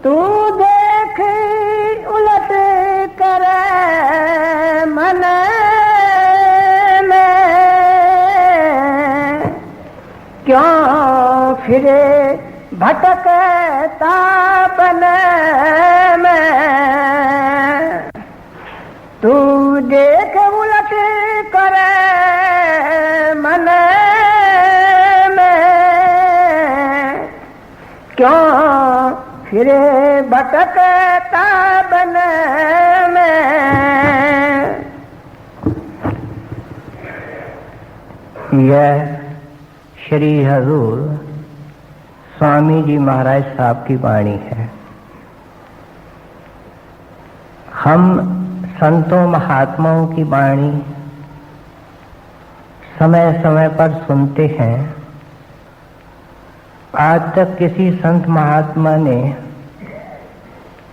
तू देख उलट कर मन में, क्यों फिरे भटकता बन में। तू देख उलट कर मन में, क्यों फिरे भटकता बन में। यह श्री हजूर स्वामी जी महाराज साहब की वाणी है। हम संतों महात्माओं की वाणी समय समय पर सुनते हैं। आज तक किसी संत महात्मा ने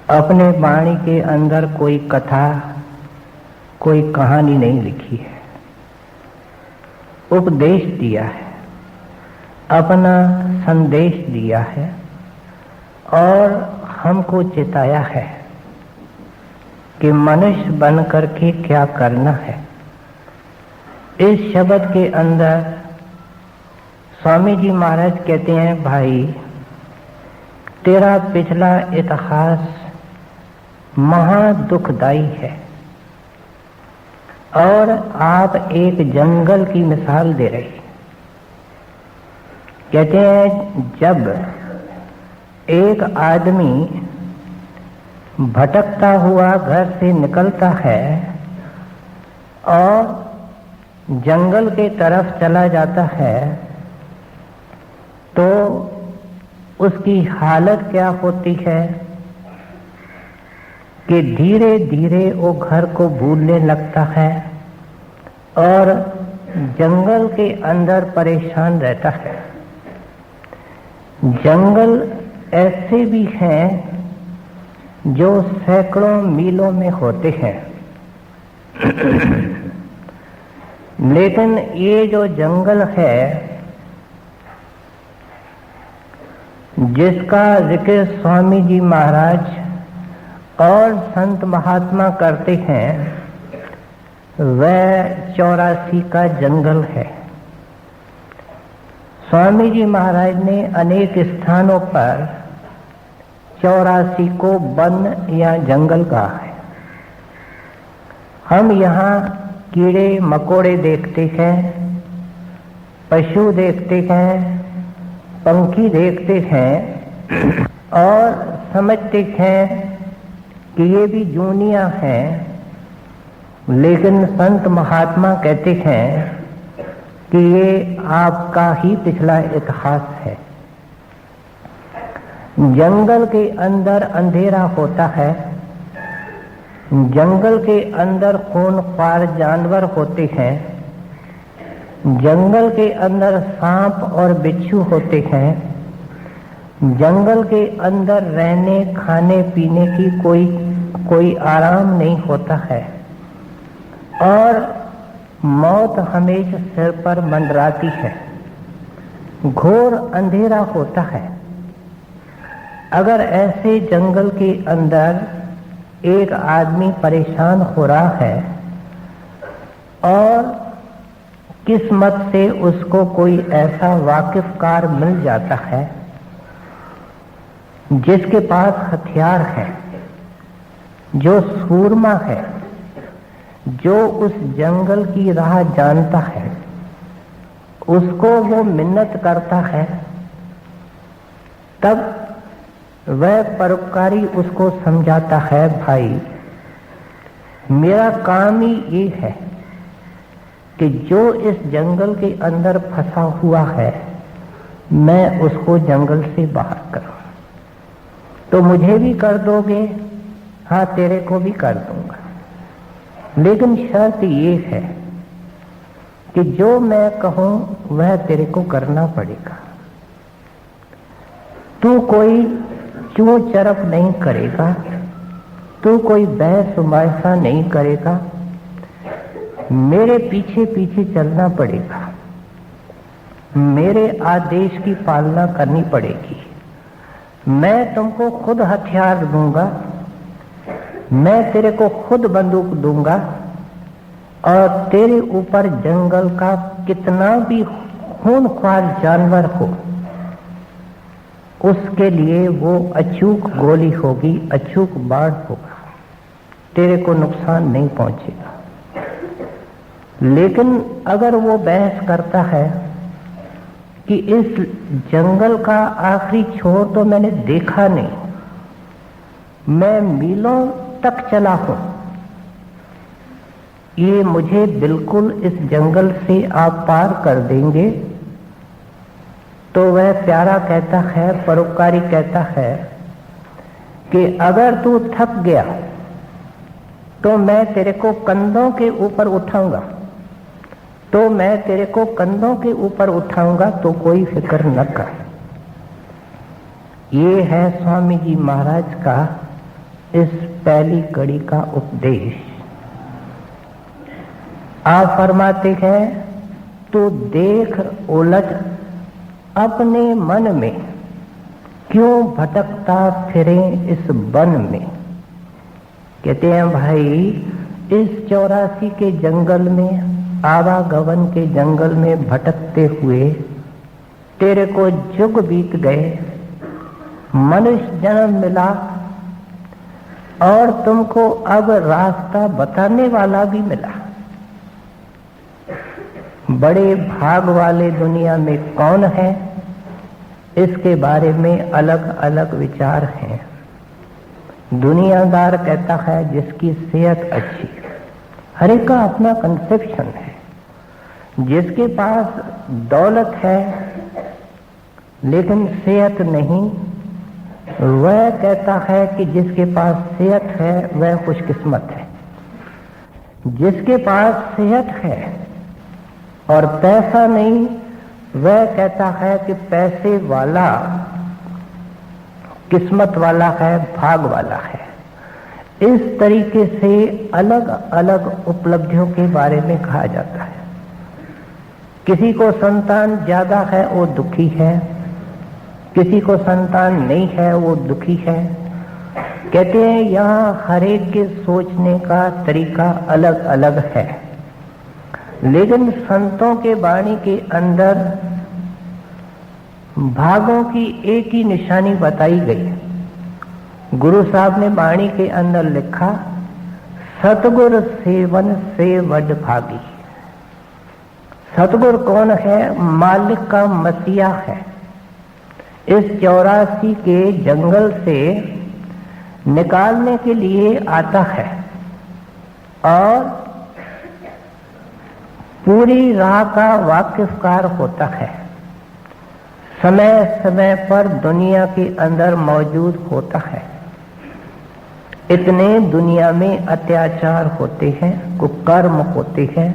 अपने वाणी के अंदर कोई कथा, कोई कहानी नहीं लिखी है। उपदेश दिया है, अपना संदेश दिया है और हमको चिताया है कि मनुष्य बन करके क्या करना है। इस शब्द के अंदर स्वामी जी महाराज कहते हैं, भाई तेरा पिछला इतिहास महा दुखदाई है। और आप एक जंगल की मिसाल दे रहे। कहते हैं जब एक आदमी भटकता हुआ घर से निकलता है और जंगल के तरफ चला जाता है तो उसकी हालत क्या होती है कि धीरे धीरे वो घर को भूलने लगता है और जंगल के अंदर परेशान रहता है। जंगल ऐसे भी हैं जो सैकड़ों मीलों में होते हैं, लेकिन ये जो जंगल है जिसका जिक्र स्वामी जी महाराज और संत महात्मा करते हैं, वह 84 का जंगल है। स्वामी जी महाराज ने अनेक स्थानों पर 84 को वन या जंगल कहा है। हम यहाँ कीड़े मकोड़े देखते हैं, पशु देखते हैं, पंखी देखते हैं और समझते हैं कि ये भी जूनियाँ हैं, लेकिन संत महात्मा कहते हैं कि ये आपका ही पिछला इतिहास है। जंगल के अंदर अंधेरा होता है, जंगल के अंदर खूंखार जानवर होते हैं, जंगल के अंदर सांप और बिच्छू होते हैं, जंगल के अंदर रहने खाने पीने की कोई आराम नहीं होता है और मौत हमेशा सिर पर मंडराती है। घोर अंधेरा होता है। अगर ऐसे जंगल के अंदर एक आदमी परेशान हो रहा है और किस्मत से उसको कोई ऐसा वाकिफकार मिल जाता है जिसके पास हथियार है, जो सूरमा है, जो उस जंगल की राह जानता है, उसको वो मिन्नत करता है, तब वह परोपकारी उसको समझाता है, भाई मेरा काम ही ये है कि जो इस जंगल के अंदर फंसा हुआ है मैं उसको जंगल से बाहर करूं। तो मुझे भी कर दोगे? हाँ, तेरे को भी कर दूंगा, लेकिन शर्त ये है कि जो मैं कहूं वह तेरे को करना पड़ेगा। तू कोई चूं चरप नहीं करेगा, तू कोई बहस मुबाहिसा नहीं करेगा, मेरे पीछे पीछे चलना पड़ेगा, मेरे आदेश की पालना करनी पड़ेगी, मैं तुमको खुद हथियार दूंगा, मैं तेरे को खुद बंदूक दूंगा, और तेरे ऊपर जंगल का कितना भी खूंखार जानवर हो उसके लिए वो अचूक गोली होगी, अचूक बाण होगा, तेरे को नुकसान नहीं पहुंचेगा। लेकिन अगर वो बहस करता है कि इस जंगल का आखिरी छोर तो मैंने देखा नहीं, मैं मीलों तक चला हूं, ये मुझे बिल्कुल इस जंगल से आप पार कर देंगे, तो वह प्यारा कहता है, परोपकारी कहता है कि अगर तू थक गया तो मैं तेरे को कंधों के ऊपर उठाऊंगा, तो मैं तेरे को कंधों के ऊपर उठाऊंगा, तो कोई फिक्र न कर। ये है स्वामी जी महाराज का इस पहली कड़ी का उपदेश। आप फरमाते हैं, तू देख उलट अपने मन में, क्यों भटकता फिरे इस वन में। कहते हैं भाई, इस 84 के जंगल में, आवागमन के जंगल में भटकते हुए तेरे को जुग बीत गए, मनुष्य जन्म मिला, और तुमको अब रास्ता बताने वाला भी मिला। बड़े भाग वाले दुनिया में कौन है, इसके बारे में अलग अलग विचार हैं। दुनियादार कहता है जिसकी सेहत अच्छी, हर एक का अपना कंसेप्शन है। जिसके पास दौलत है लेकिन सेहत नहीं, वह कहता है कि जिसके पास सेहत है वह खुशकिस्मत है। जिसके पास सेहत है और पैसा नहीं, वह कहता है कि पैसे वाला किस्मत वाला है, भाग वाला है। इस तरीके से अलग अलग उपलब्धियों के बारे में कहा जाता है। किसी को संतान ज्यादा है वो दुखी है, किसी को संतान नहीं है वो दुखी है। कहते हैं यहाँ हर एक के सोचने का तरीका अलग अलग है, लेकिन संतों के वाणी के अंदर भागों की एक ही निशानी बताई गई। गुरु साहब ने वाणी के अंदर लिखा, सतगुर सेवन से वड भागी। सतगुर कौन है? मालिक का मसीहा है। इस 84 के जंगल से निकालने के लिए आता है और पूरी राह का वाकिफकार होता है। समय समय पर दुनिया के अंदर मौजूद होता है। इतने दुनिया में अत्याचार होते हैं, कुकर्म होते हैं,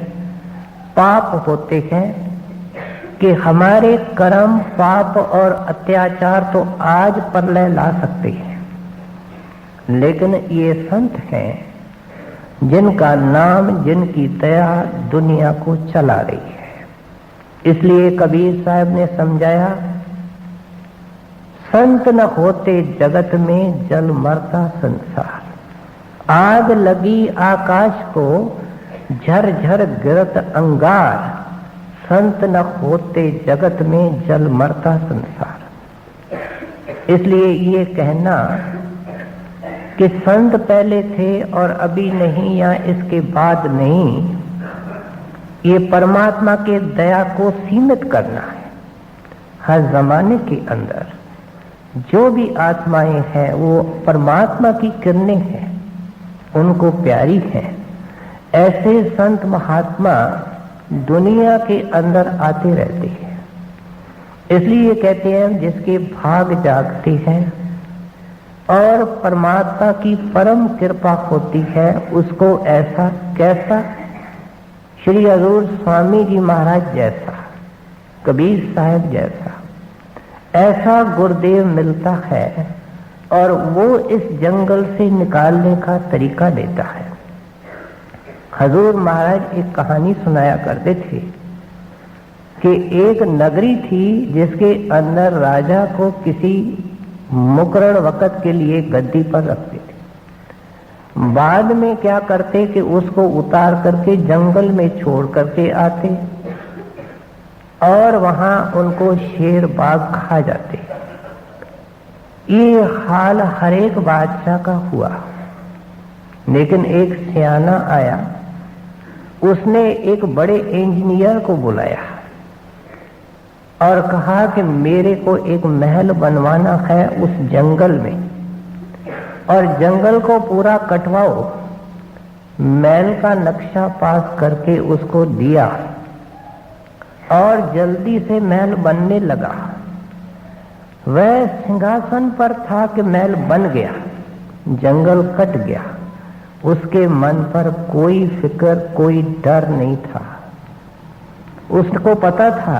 पाप होते हैं कि हमारे कर्म, पाप और अत्याचार तो आज प्रलय ला सकते हैं, लेकिन ये संत हैं जिनका नाम, जिनकी दया दुनिया को चला रही है। इसलिए कबीर साहब ने समझाया, संत न होते जगत में जल मरता संसार। आग लगी आकाश को, झरझर गिरत अंगार, संत न होते जगत में जल मरता संसार। इसलिए ये कहना कि संत पहले थे और अभी नहीं या इसके बाद नहीं, ये परमात्मा के दया को सीमित करना है। हर जमाने के अंदर जो भी आत्माएं हैं वो परमात्मा की किरणें हैं, उनको प्यारी हैं। ऐसे संत महात्मा दुनिया के अंदर आते रहते हैं। इसलिए कहते हैं जिसके भाग जागते हैं और परमात्मा की परम कृपा होती है, उसको ऐसा कैसा श्री हजूर स्वामी जी महाराज जैसा, कबीर साहब जैसा ऐसा गुरुदेव मिलता है और वो इस जंगल से निकालने का तरीका देता है। हजूर महाराज एक कहानी सुनाया करते थे कि एक नगरी थी जिसके अंदर राजा को किसी मुकरण वक़्त के लिए गद्दी पर रखते थे। बाद में क्या करते कि उसको उतार करके जंगल में छोड़ करके आते और वहां उनको शेर बाघ खा जाते। ये हाल हर एक बादशाह का हुआ। लेकिन एक सियाना आया, उसने एक बड़े इंजीनियर को बुलाया और कहा कि मेरे को एक महल बनवाना है उस जंगल में, और जंगल को पूरा कटवाओ। महल का नक्शा पास करके उसको दिया और जल्दी से महल बनने लगा। वह सिंहासन पर था कि महल बन गया, जंगल कट गया। उसके मन पर कोई फिक्र, कोई डर नहीं था। उसको पता था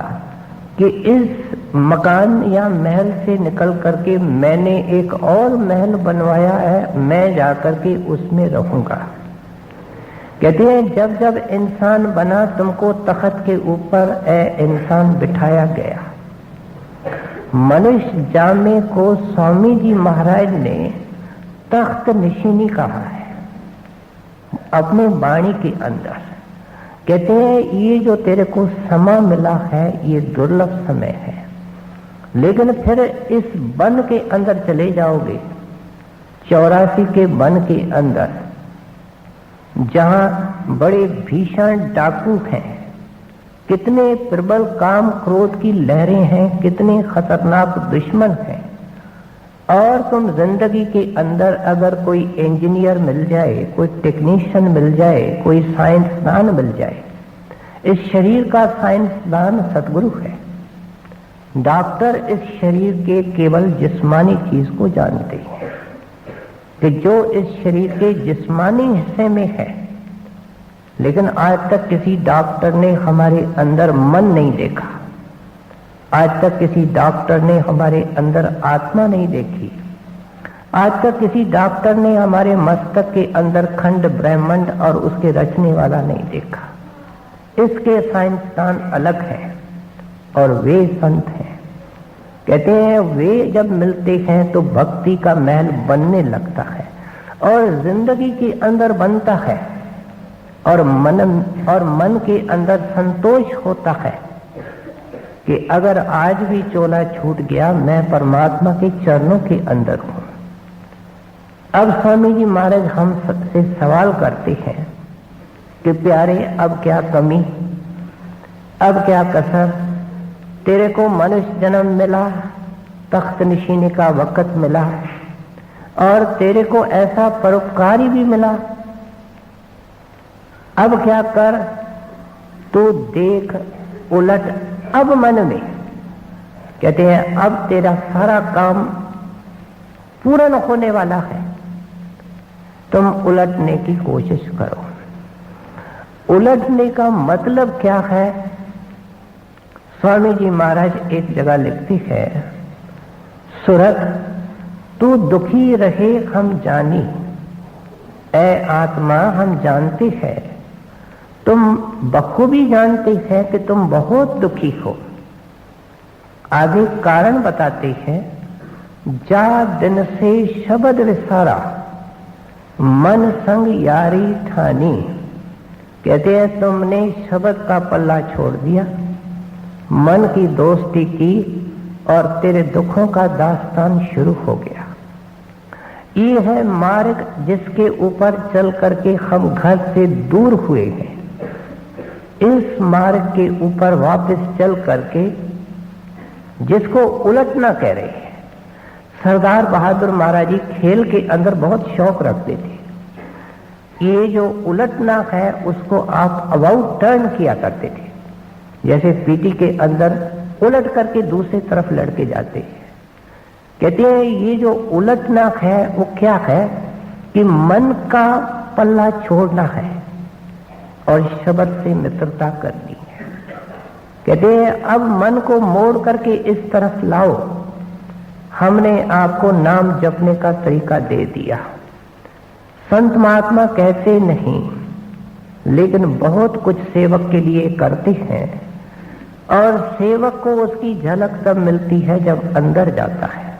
कि इस मकान या महल से निकल करके मैंने एक और महल बनवाया है, मैं जाकर के उसमें रहूंगा। कहते हैं जब जब इंसान बना तुमको तख्त के ऊपर ए इंसान बिठाया गया। मनुष्य जामे को स्वामी जी महाराज ने तख्त निशीनी कहा है अपने वाणी के अंदर। कहते हैं ये जो तेरे को समय मिला है ये दुर्लभ समय है, लेकिन फिर इस वन के अंदर चले जाओगे, 84 के वन के अंदर, जहां बड़े भीषण डाकू हैं, कितने प्रबल काम क्रोध की लहरें हैं, कितने खतरनाक दुश्मन हैं। और तुम जिंदगी के अंदर अगर कोई इंजीनियर मिल जाए, कोई टेक्नीशियन मिल जाए, कोई साइंसदान मिल जाए, इस शरीर का साइंसदान सतगुरु है। डॉक्टर इस शरीर के केवल जिस्मानी चीज को जानते हैं कि जो इस शरीर के जिस्मानी हिस्से में है, लेकिन आज तक किसी डॉक्टर ने हमारे अंदर मन नहीं देखा। आज तक किसी डॉक्टर ने हमारे अंदर आत्मा नहीं देखी। आज तक किसी डॉक्टर ने हमारे मस्तक के अंदर खंड ब्रह्मांड और उसके रचने वाला नहीं देखा। इसके साइंसदान अलग हैं और वे संत हैं। कहते हैं वे जब मिलते हैं तो भक्ति का महल बनने लगता है और जिंदगी के अंदर बनता है और मन के अंदर संतोष होता है कि अगर आज भी चोला छूट गया, मैं परमात्मा के चरणों के अंदर हूं। अब स्वामी जी महाराज हम सबसे सवाल करते हैं कि प्यारे अब क्या कमी, अब क्या कसर, तेरे को मनुष्य जन्म मिला, तख्त नशीनी का वक़्त मिला और तेरे को ऐसा परोपकारी भी मिला, अब क्या कर, तू देख उलट अब मन में। कहते हैं अब तेरा सारा काम पूर्ण होने वाला है, तुम उलटने की कोशिश करो। उलटने का मतलब क्या है? स्वामी जी महाराज एक जगह लिखती है, सुरत तू दुखी रहे हम जानी, ऐ आत्मा हम जानते हैं, तुम बखूबी जानते हैं कि तुम बहुत दुखी हो। आगे कारण बताते हैं, जा दिन से शब्द विसारा, मन संग यारी ठानी। कहते हैं तुमने शब्द का पल्ला छोड़ दिया, मन की दोस्ती की और तेरे दुखों का दास्तान शुरू हो गया। ये है मार्ग जिसके ऊपर चल करके हम घर से दूर हुए हैं। इस मार्ग के ऊपर वापस चल करके जिसको उलटना कह रहे हैं। सरदार बहादुर महाराज जी खेल के अंदर बहुत शौक रखते थे। ये जो उलटना है उसको आप अबाउट टर्न किया करते थे, जैसे पीटी के अंदर उलट करके दूसरी तरफ लड़के जाते हैं। कहते हैं ये जो उलटना है वो क्या है कि मन का पल्ला छोड़ना है और शब्द से मित्रता करनी है। कहते हैं अब मन को मोड़ करके इस तरफ लाओ, हमने आपको नाम जपने का तरीका दे दिया। संत महात्मा कहते नहीं, लेकिन बहुत कुछ सेवक के लिए करते हैं और सेवक को उसकी झलक तब मिलती है जब अंदर जाता है।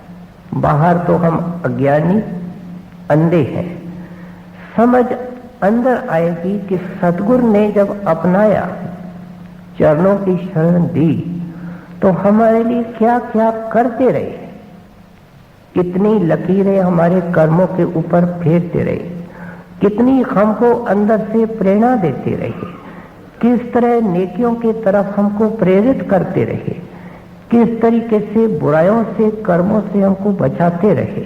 बाहर तो हम अज्ञानी अंधे हैं। समझ अंदर आएगी कि सतगुरु ने जब अपनाया, चरणों की शरण दी, तो हमारे लिए क्या क्या करते रहे, कितनी लकीरें हमारे कर्मों के ऊपर फेरते रहे, कितनी हमको अंदर से प्रेरणा देते रहे, किस तरह नेकियों की तरफ हमको प्रेरित करते रहे, किस तरीके से बुराइयों से, कर्मों से हमको बचाते रहे।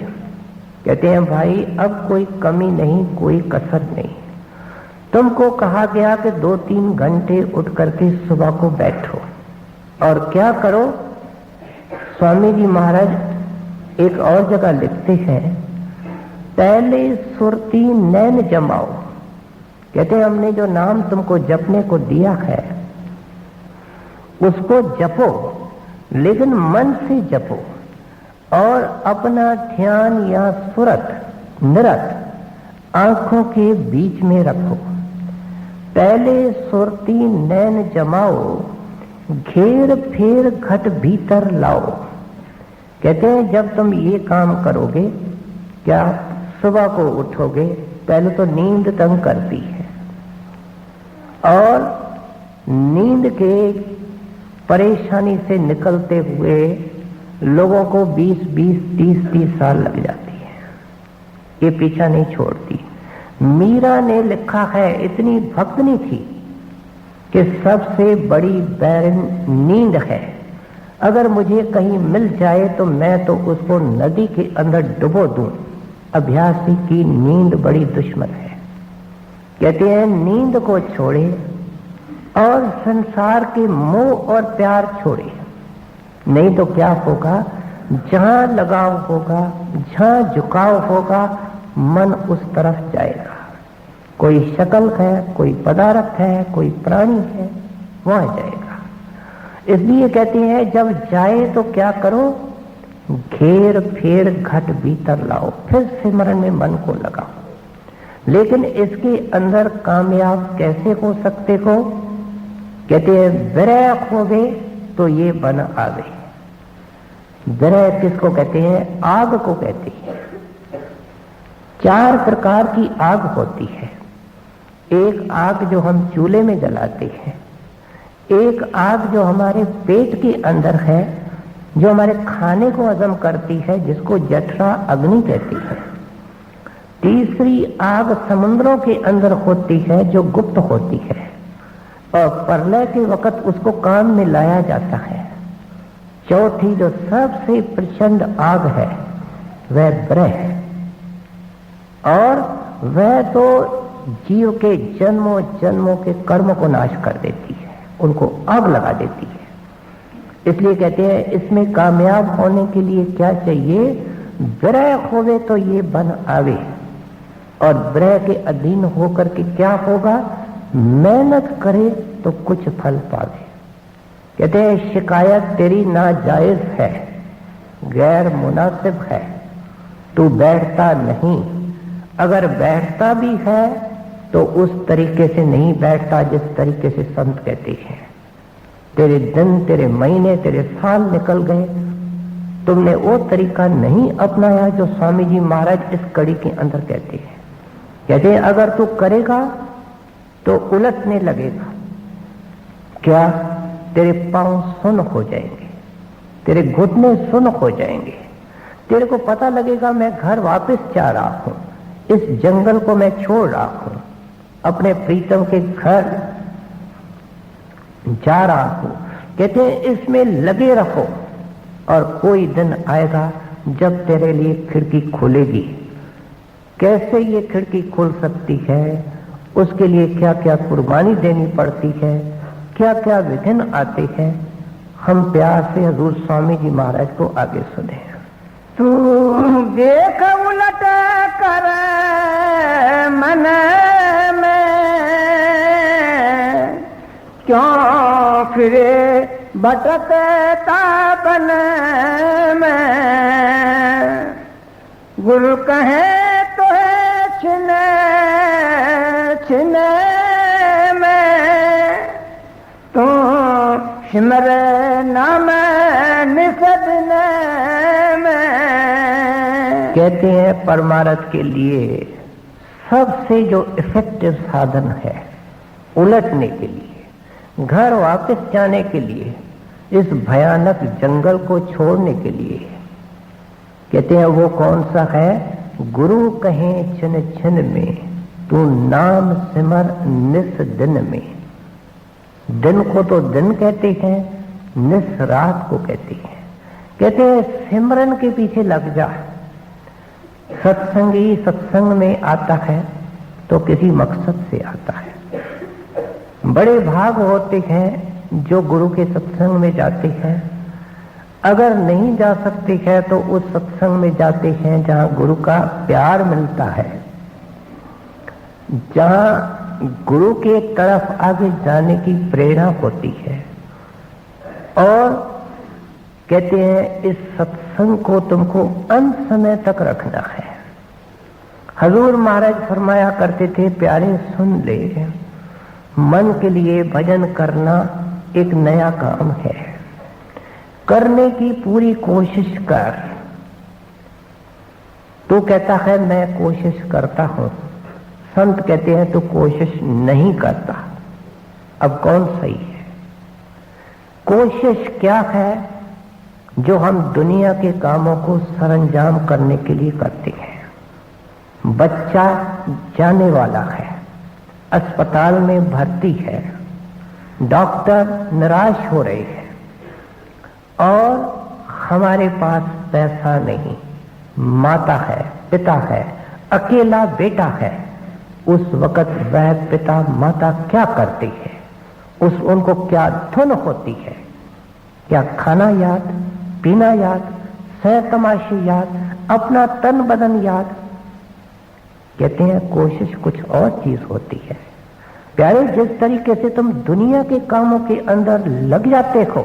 कहते हैं भाई अब कोई कमी नहीं, कोई कसर नहीं। तुमको कहा गया कि 2-3 घंटे उठ करके सुबह को बैठो और क्या करो। स्वामी जी महाराज एक और जगह लिखते हैं, पहले सुरती नैन जमाओ। कहते हैं हमने जो नाम तुमको जपने को दिया है उसको जपो, लेकिन मन से जपो और अपना ध्यान या सुरत निरत आंखों के बीच में रखो। पहले सुरती नैन जमाओ, घेर फेर घट भीतर लाओ। कहते हैं जब तुम ये काम करोगे, क्या सुबह को उठोगे, पहले तो नींद तंग करती है और नींद के परेशानी से निकलते हुए लोगों को 20-20, 30-30 साल लग जाती है। ये पीछा नहीं छोड़ती। मीरा ने लिखा है, इतनी भक्तनी थी कि सबसे बड़ी बैरन नींद है, अगर मुझे कहीं मिल जाए तो मैं तो उसको नदी के अंदर डुबो दूं। अभ्यासी की नींद बड़ी दुश्मन है। कहते हैं नींद को छोड़े और संसार के मोह और प्यार छोड़े, नहीं तो क्या होगा, जहां लगाव होगा, जहां झुकाव होगा, मन उस तरफ जाएगा। कोई शक्ल है, कोई पदार्थ है, कोई प्राणी है, वहां जाएगा। इसलिए कहते हैं जब जाए तो क्या करो, घेर फेर घट भीतर लाओ, फिर सिमरन में मन को लगाओ। लेकिन इसके अंदर कामयाब कैसे हो सकते हो? कहते हैं विरह होवे तो ये बन आवे। विरह किसको कहते हैं? आग को कहते हैं। 4 प्रकार की आग होती है। एक आग जो हम चूल्हे में जलाते हैं, एक आग जो हमारे पेट के अंदर है, जो हमारे खाने को हजम करती है, जिसको जठरा अग्नि कहती है। तीसरी आग समुद्रों के अंदर होती है, जो गुप्त होती है और प्रलय के वक्त उसको काम में लाया जाता है। चौथी जो सबसे प्रचंड आग है वह विरह है, और वह तो जीव के जन्मों जन्मों के कर्म को नाश कर देती है, उनको आग लगा देती है। इसलिए कहते हैं इसमें कामयाब होने के लिए क्या चाहिए? विरह होवे तो ये बन आवे, और विरह के अधीन होकर के क्या होगा? मेहनत करे तो कुछ फल पावे। कहते हैं शिकायत तेरी नाजायज है, गैर मुनासिब है, तू बैठता नहीं। अगर बैठता भी है तो उस तरीके से नहीं बैठता जिस तरीके से संत कहते हैं। तेरे दिन, तेरे महीने, तेरे साल निकल गए, तुमने वो तरीका नहीं अपनाया जो स्वामी जी महाराज इस कड़ी के अंदर कहते हैं। कहते हैं अगर तू करेगा तो उलटने लगेगा। क्या? तेरे पांव सुन्न हो जाएंगे, तेरे घुटने सुन्न हो जाएंगे, तेरे को पता लगेगा मैं घर वापस जा रहा हूं, इस जंगल को मैं छोड़ रहा हूं, अपने प्रीतम के घर जा रहा हूं। कहते हैं इसमें लगे रहो, और कोई दिन आएगा जब तेरे लिए खिड़की खुलेगी। कैसे ये खिड़की खुल सकती है? उसके लिए क्या क्या कुर्बानी देनी पड़ती है, क्या क्या विघ्न आते हैं। हम प्यार से हजूर स्वामी जी महाराज को आगे सुने। तू देख उलट कर मन में, क्यों फिरे भटकता बन में। गुरु कहे तो है छिने छिने में, तो सिमर नाम निसदने में। कहते हैं परमार्थ के लिए सबसे जो इफेक्टिव साधन है उलटने के लिए, घर वापस जाने के लिए, इस भयानक जंगल को छोड़ने के लिए, कहते हैं वो कौन सा है? गुरु कहें छिन छिन में, तू नाम सिमर निस दिन में। दिन को तो दिन कहते हैं, निस रात को कहते हैं। कहते हैं सिमरन के पीछे लग जा। सत्संगी सत्संग में आता है तो किसी मकसद से आता है। बड़े भाग होते हैं जो गुरु के सत्संग में जाते हैं। अगर नहीं जा सकते हैं तो उस सत्संग में जाते हैं जहां गुरु का प्यार मिलता है, जहां गुरु के तरफ आगे जाने की प्रेरणा होती है। और कहते हैं इस सत्संग को तुमको अंत समय तक रखना है। हजूर महाराज फरमाया करते थे, प्यारे सुन ले, मन के लिए भजन करना एक नया काम है, करने की पूरी कोशिश कर। तू कहता है मैं कोशिश करता हूं, संत कहते हैं तू कोशिश नहीं करता। अब कौन सही है? कोशिश क्या है? जो हम दुनिया के कामों को सरंजाम करने के लिए करते हैं। बच्चा जाने वाला है, अस्पताल में भर्ती है, डॉक्टर निराश हो रहे हैं और हमारे पास पैसा नहीं, माता है, पिता है, अकेला बेटा है। उस वक्त वह पिता माता क्या करती है? उनको क्या धुन होती है? क्या खाना याद, पीना याद, सह तमाशे याद, अपना तन बदन याद? कहते हैं कोशिश कुछ और चीज होती है। प्यारे, जिस तरीके से तुम दुनिया के कामों के अंदर लग जाते हो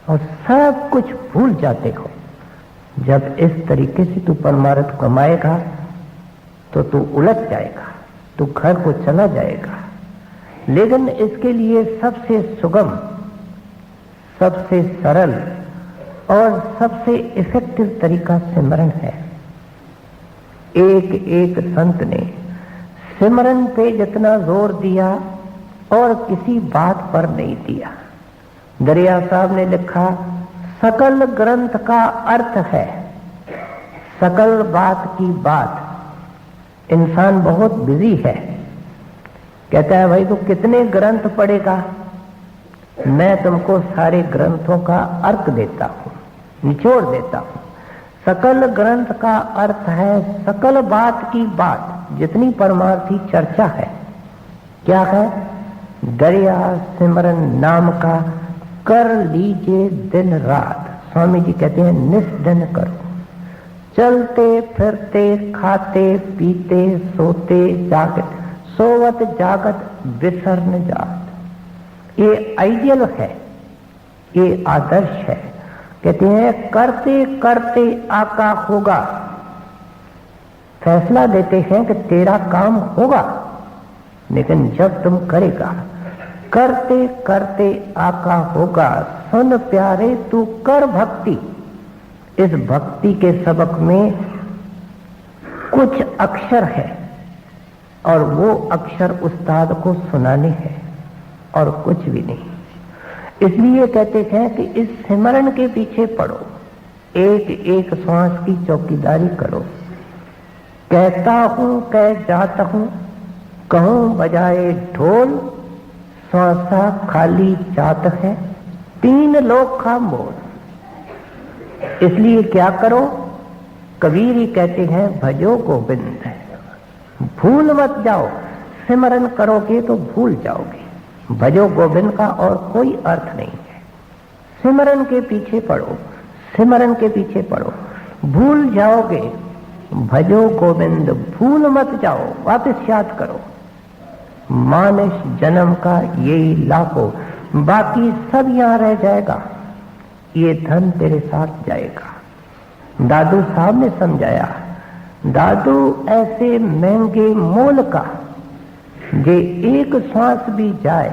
और सब कुछ भूल जाते हो, जब इस तरीके से तू परमार्थ कमाएगा तो तू उलट जाएगा, तू घर को चला जाएगा। लेकिन इसके लिए सबसे सुगम, सबसे सरल और सबसे इफेक्टिव तरीका सिमरन है। एक एक संत ने सिमरन पे जितना जोर दिया और किसी बात पर नहीं दिया। दरिया साहब ने लिखा, सकल ग्रंथ का अर्थ है सकल बात की बात। इंसान बहुत बिजी है, कहता है भाई तू कितने ग्रंथ पढ़ेगा? मैं तुमको सारे ग्रंथों का अर्थ देता हूं, निचोड़ देता हूं। सकल ग्रंथ का अर्थ है सकल बात की बात, जितनी परमार्थी चर्चा है। क्या है? दरिया सिमरन नाम का कर लीजिए दिन रात। स्वामी जी कहते हैं निस्दिन करो, चलते फिरते खाते पीते सोते जागत, सोवत जागत बिसर न जात। ये आइडियल है, ये आदर्श है। कहते हैं करते करते आका होगा। फैसला देते हैं कि तेरा काम होगा, लेकिन जब तुम करेगा, करते करते आका होगा। सुन प्यारे तू कर भक्ति। इस भक्ति के सबक में कुछ अक्षर है और वो अक्षर उस्ताद को सुनाने हैं और कुछ भी नहीं। इसलिए कहते हैं कि इस सिमरन के पीछे पड़ो, एक एक श्वास की चौकीदारी करो। कहता हूं कह जाता हूं, कहूं बजाए ढोल, श्वासा खाली जात है, तीन लोक का मोल। इसलिए क्या करो? कबीर ही कहते हैं भजो गोविंद, भूल मत जाओ। सिमरन करोगे तो भूल जाओगे, भजो गोविंद का और कोई अर्थ नहीं है। सिमरन के पीछे पड़ो, सिमरन के पीछे पड़ो, भूल जाओगे। भजो गोविंद, भूल मत जाओ, वापस याद करो। मानस जन्म का यही लाखों, बाकी सब यहां रह जाएगा, ये धन तेरे साथ जाएगा। दादू साहब ने समझाया, दादू ऐसे महंगे मोल का जे एक श्वास भी जाए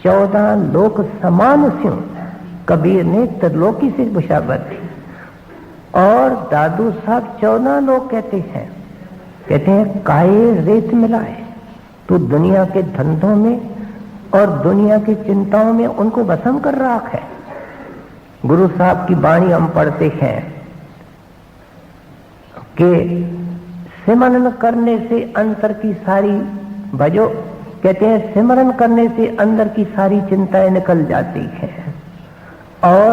14 लोक समान स्यों। कबीर ने त्रिलोकी से बुशावत दी और दादू साहब 14 लोग कहते हैं काये रेत मिलाए, तो दुनिया के धंधों में और दुनिया की चिंताओं में उनको भस्म कर रहा है। गुरु साहब की वाणी हम पढ़ते हैं कि सिमरन करने से अंतर की सारी भजो, कहते हैं सिमरन करने से अंदर की सारी चिंताएं निकल जाती हैं। और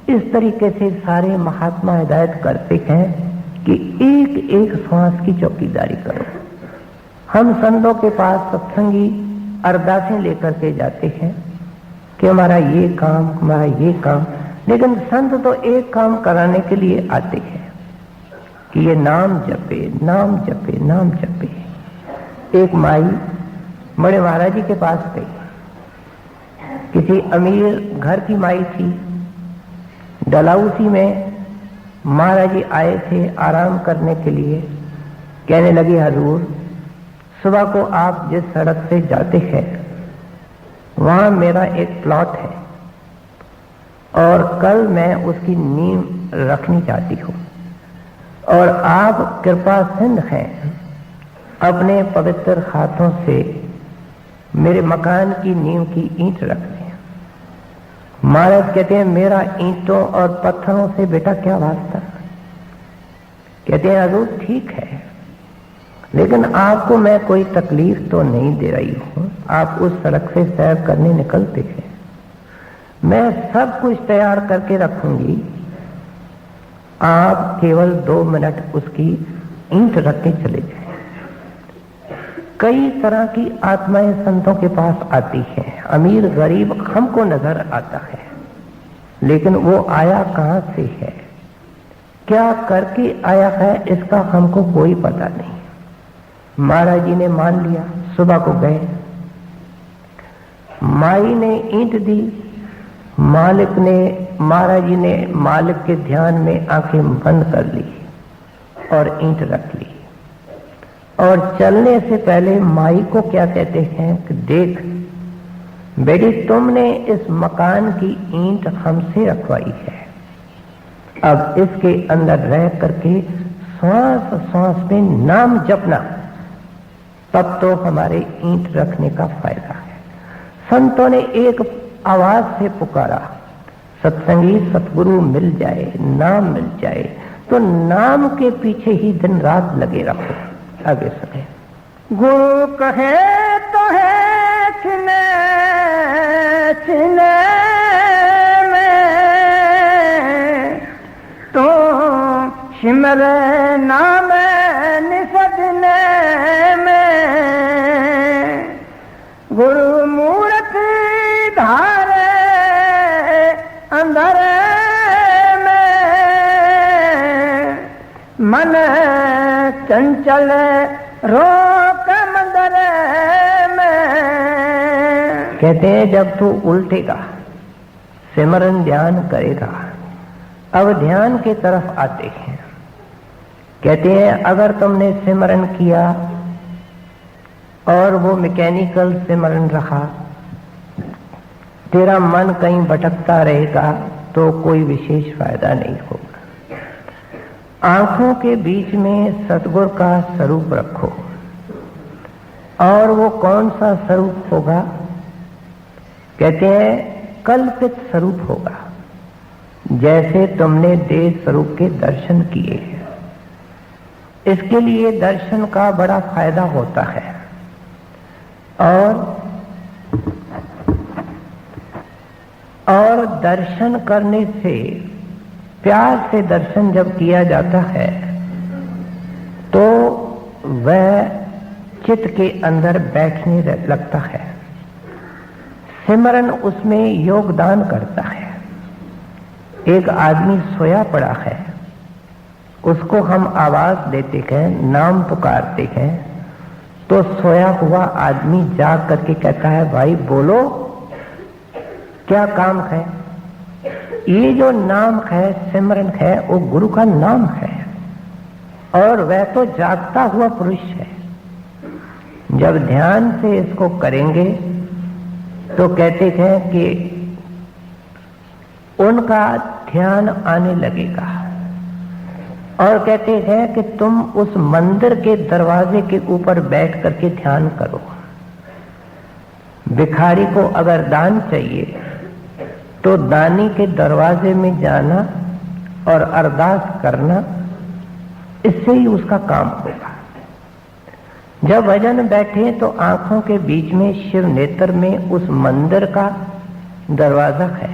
इस तरीके से सारे महात्मा हिदायत करते हैं कि एक एक श्वास की चौकीदारी करो। हम संतों के पास सत्संगी अरदासें लेकर के जाते हैं कि हमारा ये काम, हमारा ये काम, लेकिन संत तो एक काम कराने के लिए आते हैं कि ये नाम जपे, नाम जपे, नाम जपे। एक माई बड़े महाराज जी के पास गई, किसी अमीर घर की माई थी। डलाउसी में महाराज जी आए थे आराम करने के लिए। कहने लगे, हजूर सुबह को आप जिस सड़क से जाते हैं वहां मेरा एक प्लॉट है और कल मैं उसकी नींव रखनी चाहती हूं, और आप कृपा सिंध हैं, अपने पवित्र हाथों से मेरे मकान की नींव की ईंट रख दें। महाराज कहते हैं, मेरा ईंटों और पत्थरों से बेटा क्या वास्ता? कहते हैं, हजूर ठीक है, लेकिन आपको मैं कोई तकलीफ तो नहीं दे रही हूं। आप उस सड़क से सैर करने निकलते हैं, मैं सब कुछ तैयार करके रखूंगी, आप केवल 2 मिनट उसकी ईंट रख के चले जाएं। कई तरह की आत्माएं संतों के पास आती हैं, अमीर गरीब हमको नजर आता है, लेकिन वो आया कहां से है, क्या करके आया है, इसका हमको कोई पता नहीं। महाराज जी ने मान लिया, सुबह को गए, माई ने ईंट दी, महाराज जी ने मालिक के ध्यान में आंखें बंद कर ली और ईंट रख ली। और चलने से पहले माई को क्या कहते हैं कि देख बेटी, तुमने इस मकान की ईंट हमसे रखवाई है, अब इसके अंदर रह करके श्वास श्वास में नाम जपना, तब तो हमारे ईंट रखने का फायदा है। संतों ने एक आवाज से पुकारा, सत्संगी सतगुरु मिल जाए, नाम मिल जाए, तो नाम के पीछे ही दिन रात लगे रहो। आगे सुने। गुरु कहे तो है छिने छिने में, तो सिमर नाम निसजने में, गुरु मूर्ति धारे अंदर में, मन चंचल रोक मंदिर में। कहते हैं, जब तू उल्टेगा, सिमरन ध्यान करेगा, अब ध्यान की तरफ आते हैं। कहते हैं, अगर तुमने सिमरन किया और वो मैकेनिकल सिमरन रहा, तेरा मन कहीं भटकता रहेगा, तो कोई विशेष फायदा नहीं होगा। आंखों के बीच में सतगुरु का स्वरूप रखो, और वो कौन सा स्वरूप होगा? कहते हैं, कल्पित स्वरूप होगा, जैसे तुमने देह स्वरूप के दर्शन किए हैं। इसके लिए दर्शन का बड़ा फायदा होता है, और दर्शन करने से, प्यार से दर्शन जब किया जाता है, तो वह चित्त के अंदर बैठने लगता है। सिमरन उसमें योगदान करता है। एक आदमी सोया पड़ा है, उसको हम आवाज देते हैं, नाम पुकारते हैं, तो सोया हुआ आदमी जाग करके कहता है, भाई बोलो, क्या काम है? ये जो नाम है, सिमरन है, वो गुरु का नाम है, और वह तो जागता हुआ पुरुष है। जब ध्यान से इसको करेंगे तो कहते हैं कि उनका ध्यान आने लगेगा, और कहते हैं कि तुम उस मंदिर के दरवाजे के ऊपर बैठ करके ध्यान करो। भिखारी को अगर दान चाहिए तो दानी के दरवाजे में जाना और अरदास करना, इससे ही उसका काम होगा। जब भजन बैठे तो आंखों के बीच में शिव नेत्र में उस मंदिर का दरवाजा है।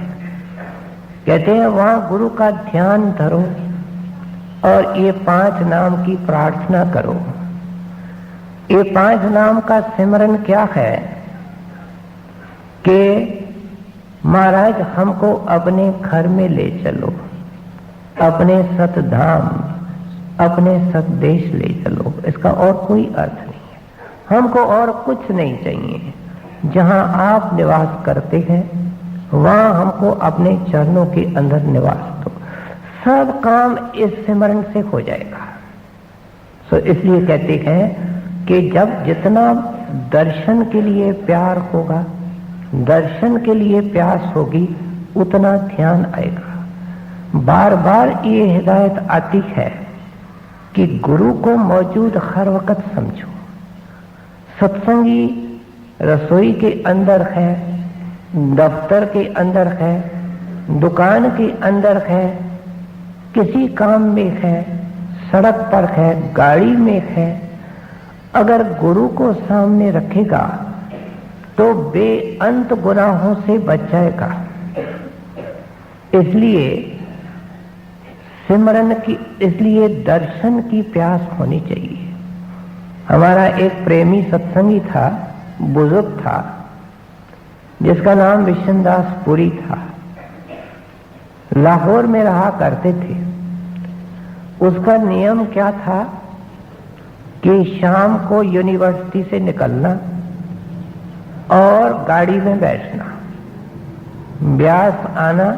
कहते हैं वहां गुरु का ध्यान धरो और ये 5 नाम की प्रार्थना करो। ये 5 नाम का सिमरन क्या है कि महाराज हमको अपने घर में ले चलो, अपने सतधाम, अपने सतदेश ले चलो। इसका और कोई अर्थ नहीं है। हमको और कुछ नहीं चाहिए। जहां आप निवास करते हैं वहां हमको अपने चरणों के अंदर निवास दो। सब काम इस सिमरन से हो जाएगा। सो इसलिए कहते हैं कि जब जितना दर्शन के लिए प्यार होगा, दर्शन के लिए प्यास होगी, उतना ध्यान आएगा। बार बार ये हिदायत आती है कि गुरु को मौजूद हर वक्त समझो। सत्संगी रसोई के अंदर है, दफ्तर के अंदर है, दुकान के अंदर है, किसी काम में है, सड़क पर है, गाड़ी में है। अगर गुरु को सामने रखेगा तो बेअंत गुनाहों से बच जाएगा। इसलिए सिमरन की, इसलिए दर्शन की प्यास होनी चाहिए। हमारा एक प्रेमी सत्संगी था, बुजुर्ग था, जिसका नाम विशनदास पुरी था। लाहौर में रहा करते थे। उसका नियम क्या था कि शाम को यूनिवर्सिटी से निकलना और गाड़ी में बैठना, ब्यास आना,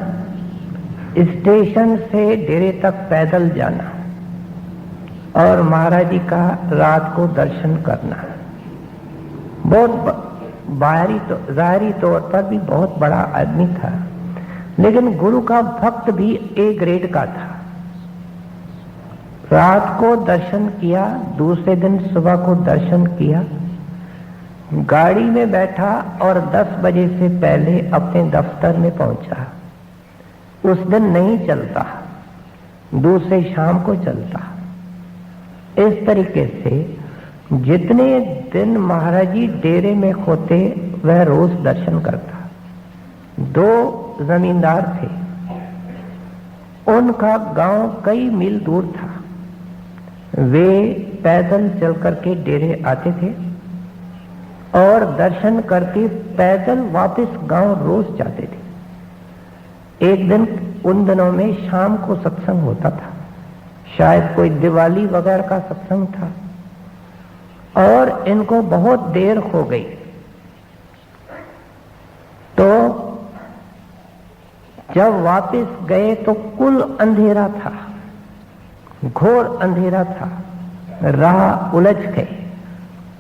स्टेशन से डेरे तक पैदल जाना और महाराज जी का रात को दर्शन करना। बहुत जाहिरी तौर पर भी बहुत बड़ा आदमी था, लेकिन गुरु का भक्त भी ए ग्रेड का था। रात को दर्शन किया, दूसरे दिन सुबह को दर्शन किया, गाड़ी में बैठा और 10 बजे से पहले अपने दफ्तर में पहुंचा। उस दिन नहीं चलता, दूसरे शाम को चलता। इस तरीके से जितने दिन महाराज जी डेरे में होते वह रोज दर्शन करता। 2 जमींदार थे, उनका गांव कई मील दूर था। वे पैदल चल करके डेरे आते थे और दर्शन करके पैदल वापस गांव रोज जाते थे। एक दिन उन दिनों में शाम को सत्संग होता था, शायद कोई दिवाली वगैरह का सत्संग था, और इनको बहुत देर हो गई। तो जब वापस गए तो कुल अंधेरा था, घोर अंधेरा था। राह उलझ गए,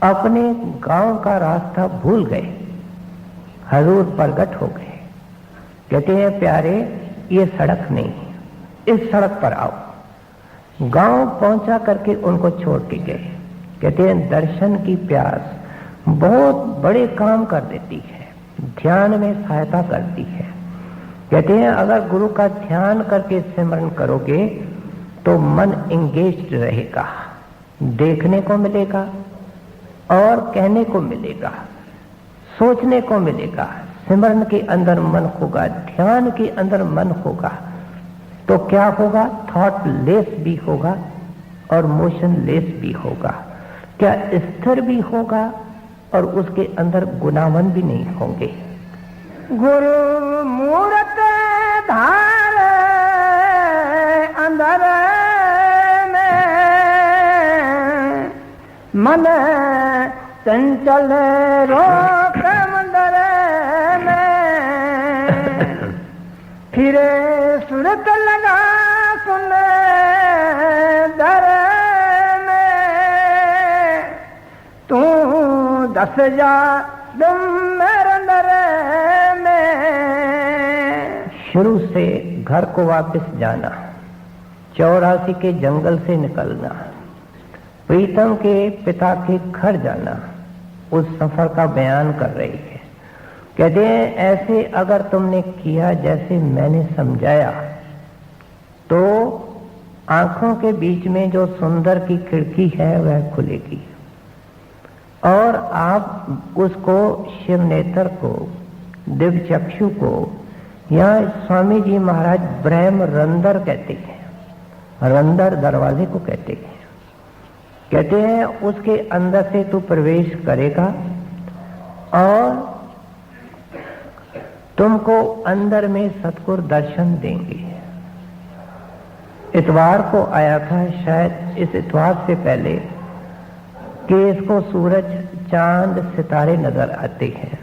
अपने गांव का रास्ता भूल गए। हजूर प्रकट हो गए, कहते हैं प्यारे ये सड़क नहीं है, इस सड़क पर आओ। गांव पहुंचा करके उनको छोड़ के गए। कहते हैं दर्शन की प्यास बहुत बड़े काम कर देती है, ध्यान में सहायता करती है। कहते हैं अगर गुरु का ध्यान करके सिमरन करोगे तो मन एंगेज्ड रहेगा, देखने को मिलेगा और कहने को मिलेगा, सोचने को मिलेगा। सिमरन के अंदर मन होगा, ध्यान के अंदर मन होगा, तो क्या होगा? थॉट लेस भी होगा और मोशन लेस भी होगा। क्या स्थिर भी होगा और उसके अंदर गुनावन भी नहीं होंगे। गुरु मूरत धार अंदर में मन चंचल रोक मंदर में फिरे सुरत लगा सुन दर में तू 10 जा दम मेरे अंदर में। शुरू से घर को वापस जाना, 84 के जंगल से निकलना, प्रीतम के पिता के घर जाना, उस सफर का बयान कर रही है। कहते हैं ऐसे अगर तुमने किया जैसे मैंने समझाया तो आंखों के बीच में जो सुंदर की खिड़की है वह खुलेगी और आप उसको शिव नेत्र को, दिव्य चक्षु को, या स्वामी जी महाराज ब्रह्म रंदर कहते हैं, रंदर दरवाजे को कहते हैं। कहते हैं उसके अंदर से तू प्रवेश करेगा और तुमको अंदर में सतगुरु दर्शन देंगे। इतवार को आया था, शायद इस इतवार से पहले कि इसको सूरज, चांद, सितारे नजर आते हैं।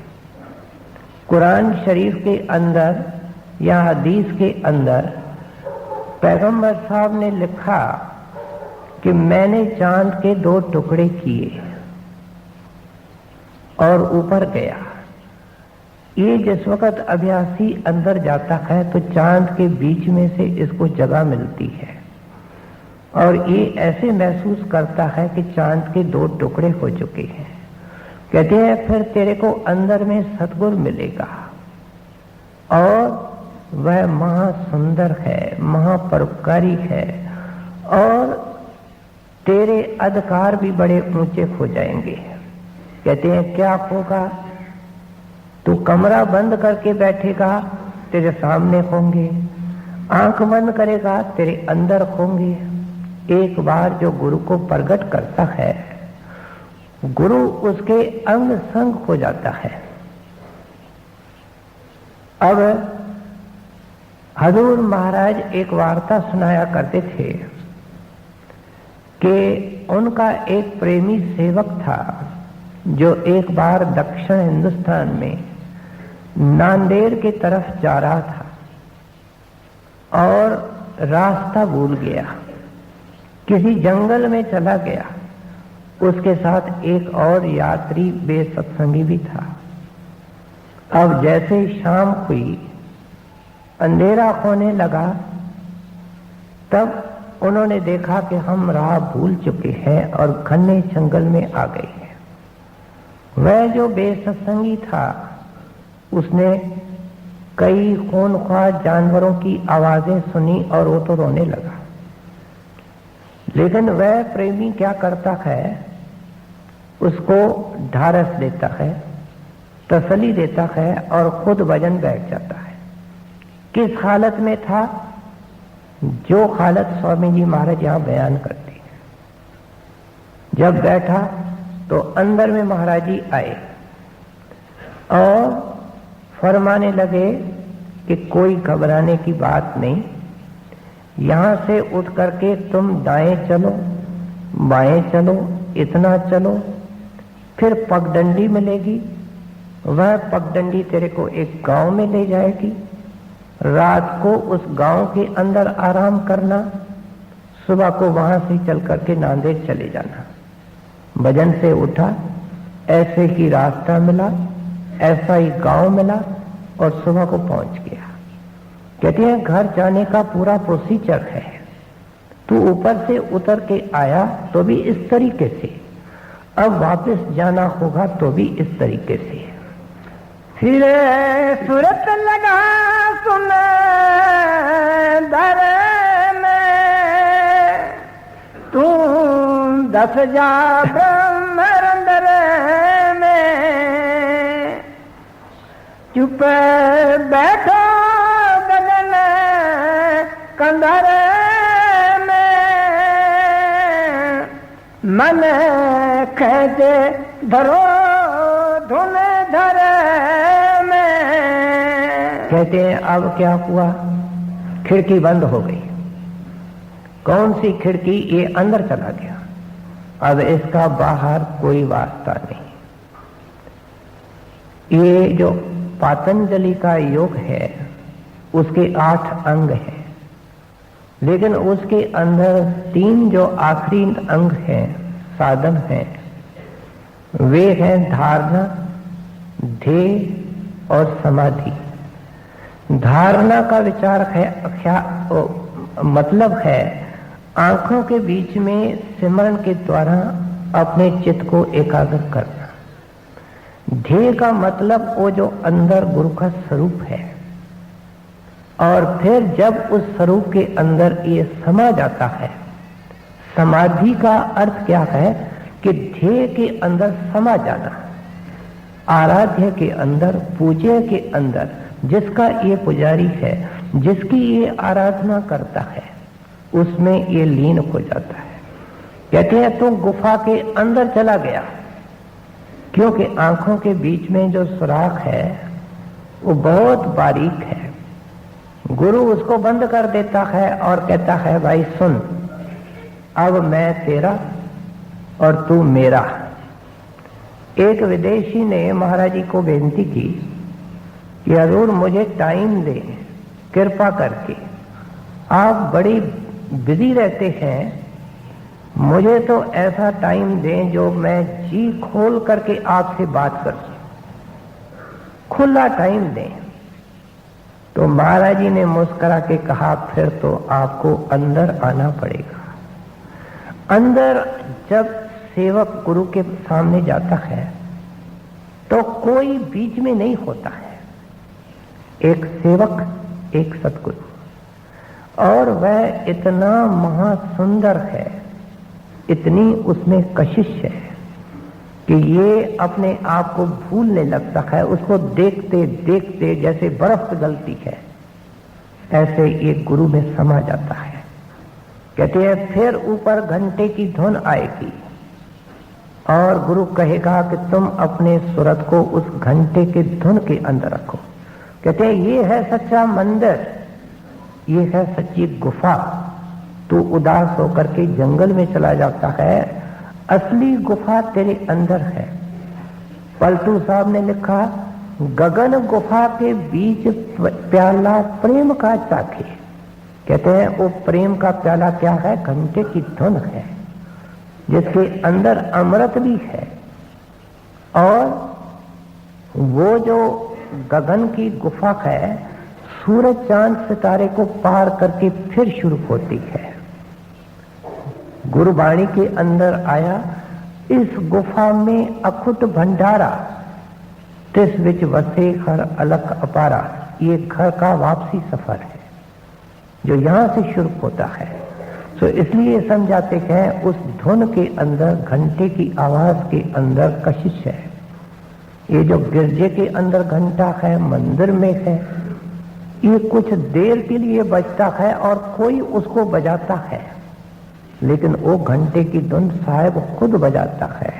कुरान शरीफ के अंदर या हदीस के अंदर पैगंबर साहब ने लिखा कि मैंने चांद के 2 टुकड़े किए और ऊपर गया। ये जिस वक्त अभ्यासी अंदर जाता है तो चांद के बीच में से इसको जगह मिलती है और ये ऐसे महसूस करता है कि चांद के 2 टुकड़े हो चुके हैं। कहते हैं फिर तेरे को अंदर में सतगुरु मिलेगा और वह महासुंदर है, महापरोपकारी है और तेरे अधिकार भी बड़े ऊंचे हो जाएंगे। कहते हैं क्या होगा? तू कमरा बंद करके बैठेगा, तेरे सामने होंगे, आंख बंद करेगा, तेरे अंदर होंगे। एक बार जो गुरु को प्रकट करता है, गुरु उसके अंग संग हो जाता है। अब हजूर महाराज एक वार्ता सुनाया करते थे कि उनका एक प्रेमी सेवक था जो एक बार दक्षिण हिंदुस्तान में नांदेड़ की तरफ जा रहा था और रास्ता भूल गया, किसी जंगल में चला गया। उसके साथ एक और यात्री बेसत्संगी भी था। अब जैसे शाम हुई, अंधेरा होने लगा, तब उन्होंने देखा कि हम राह भूल चुके हैं और घने जंगल में आ गए हैं। वह जो बेसत्संगी था उसने कई खूनख्वार जानवरों की आवाजें सुनी और वो तो रोने लगा। लेकिन वह प्रेमी क्या करता है, उसको ढारस देता है, तसल्ली देता है और खुद वजन बैठ जाता है। किस हालत में था? जो हालत स्वामी जी महाराज यहां बयान करते हैं। जब बैठा तो अंदर में महाराज जी आए और फरमाने लगे कि कोई घबराने की बात नहीं, यहां से उठ करके तुम दाएं चलो, बाएं चलो, इतना चलो, फिर पगडंडी मिलेगी, वह पगडंडी तेरे को एक गांव में ले जाएगी। रात को उस गांव के अंदर आराम करना, सुबह को वहां से चल करके नांदेड़ चले जाना। भजन से उठा, ऐसे ही रास्ता मिला, ऐसा ही गांव मिला और सुबह को पहुंच गया। कहते हैं घर जाने का पूरा प्रोसीजर है। तू ऊपर से उतर के आया तो भी इस तरीके से, अब वापस जाना होगा तो भी इस तरीके से। फिर सूरत लगा सुन दर में, तू 10 जा ब्रह्मरंदर में, चुप बैठो गगन कंदर में, मन खेजे धरो धुन धर में। कहते हैं अब क्या हुआ? खिड़की बंद हो गई। कौन सी खिड़की? ये अंदर चला गया। अब इसका बाहर कोई वास्ता नहीं। ये जो पातंजलि का योग है उसके 8 अंग हैं, लेकिन उसके अंदर 3 जो आखिरी अंग हैं, साधन हैं, वे हैं धारणा, ध्येय और समाधि। धारणा का विचार है मतलब है आंखों के बीच में सिमरन के द्वारा अपने चित्त को एकाग्र करना। ध्येय का मतलब वो जो अंदर गुरु का स्वरूप है, और फिर जब उस स्वरूप के अंदर ये समा जाता है। समाधि का अर्थ क्या है कि ध्येय के अंदर समा जाना, आराध्य के अंदर, पूज्य के अंदर, जिसका ये पुजारी है, जिसकी ये आराधना करता है, उसमें ये लीन हो जाता है। कहते हैं तो गुफा के अंदर चला गया, क्योंकि आंखों के बीच में जो सुराख है वो बहुत बारीक है। गुरु उसको बंद कर देता है और कहता है भाई सुन, अब मैं तेरा और तू मेरा। एक विदेशी ने महाराज जी को बेनती की कि हजूर मुझे टाइम दे, कृपा करके, आप बड़ी बिजी रहते हैं, मुझे तो ऐसा टाइम दें जो मैं जी खोल करके आपसे बात कर सकूं, खुला टाइम दें। तो महाराज जी ने मुस्कुरा के कहा फिर तो आपको अंदर आना पड़ेगा। अंदर जब सेवक गुरु के सामने जाता है तो कोई बीच में नहीं होता है, एक सेवक एक सतगुरु, और वह इतना महासुंदर है, इतनी उसमें कशिश है कि ये अपने आप को भूलने लगता है। उसको देखते देखते जैसे बर्फ पिघलती है, ऐसे ये गुरु में समा जाता है। कहते हैं फिर ऊपर घंटे की धुन आएगी और गुरु कहेगा कि तुम अपने सूरत को उस घंटे के धुन के अंदर रखो। कहते हैं ये है सच्चा मंदिर, ये है सच्ची गुफा। तू उदास होकर के जंगल में चला जाता है, असली गुफा तेरे अंदर है। पलटू साहब ने लिखा, गगन गुफा के बीच प्याला प्रेम का चाखे। कहते हैं वो प्रेम का प्याला क्या है? घंटे की धुन है, जिसके अंदर अमृत भी है। और वो जो गगन की गुफा है, सूरज चांद सितारे को पार करके फिर शुरू होती है। गुरुवाणी के अंदर आया, इस गुफा में अखुट भंडारा, तिस विच वसे घर अलख अपारा। ये घर का वापसी सफर है जो यहां से शुरू होता है। तो इसलिए समझाते हैं उस धुन के अंदर, घंटे की आवाज के अंदर कशिश है। ये जो गिरजे के अंदर घंटा है, मंदिर में है, ये कुछ देर के लिए बजता है और कोई उसको बजाता है, लेकिन वो घंटे की धुन साहिब खुद बजाता है।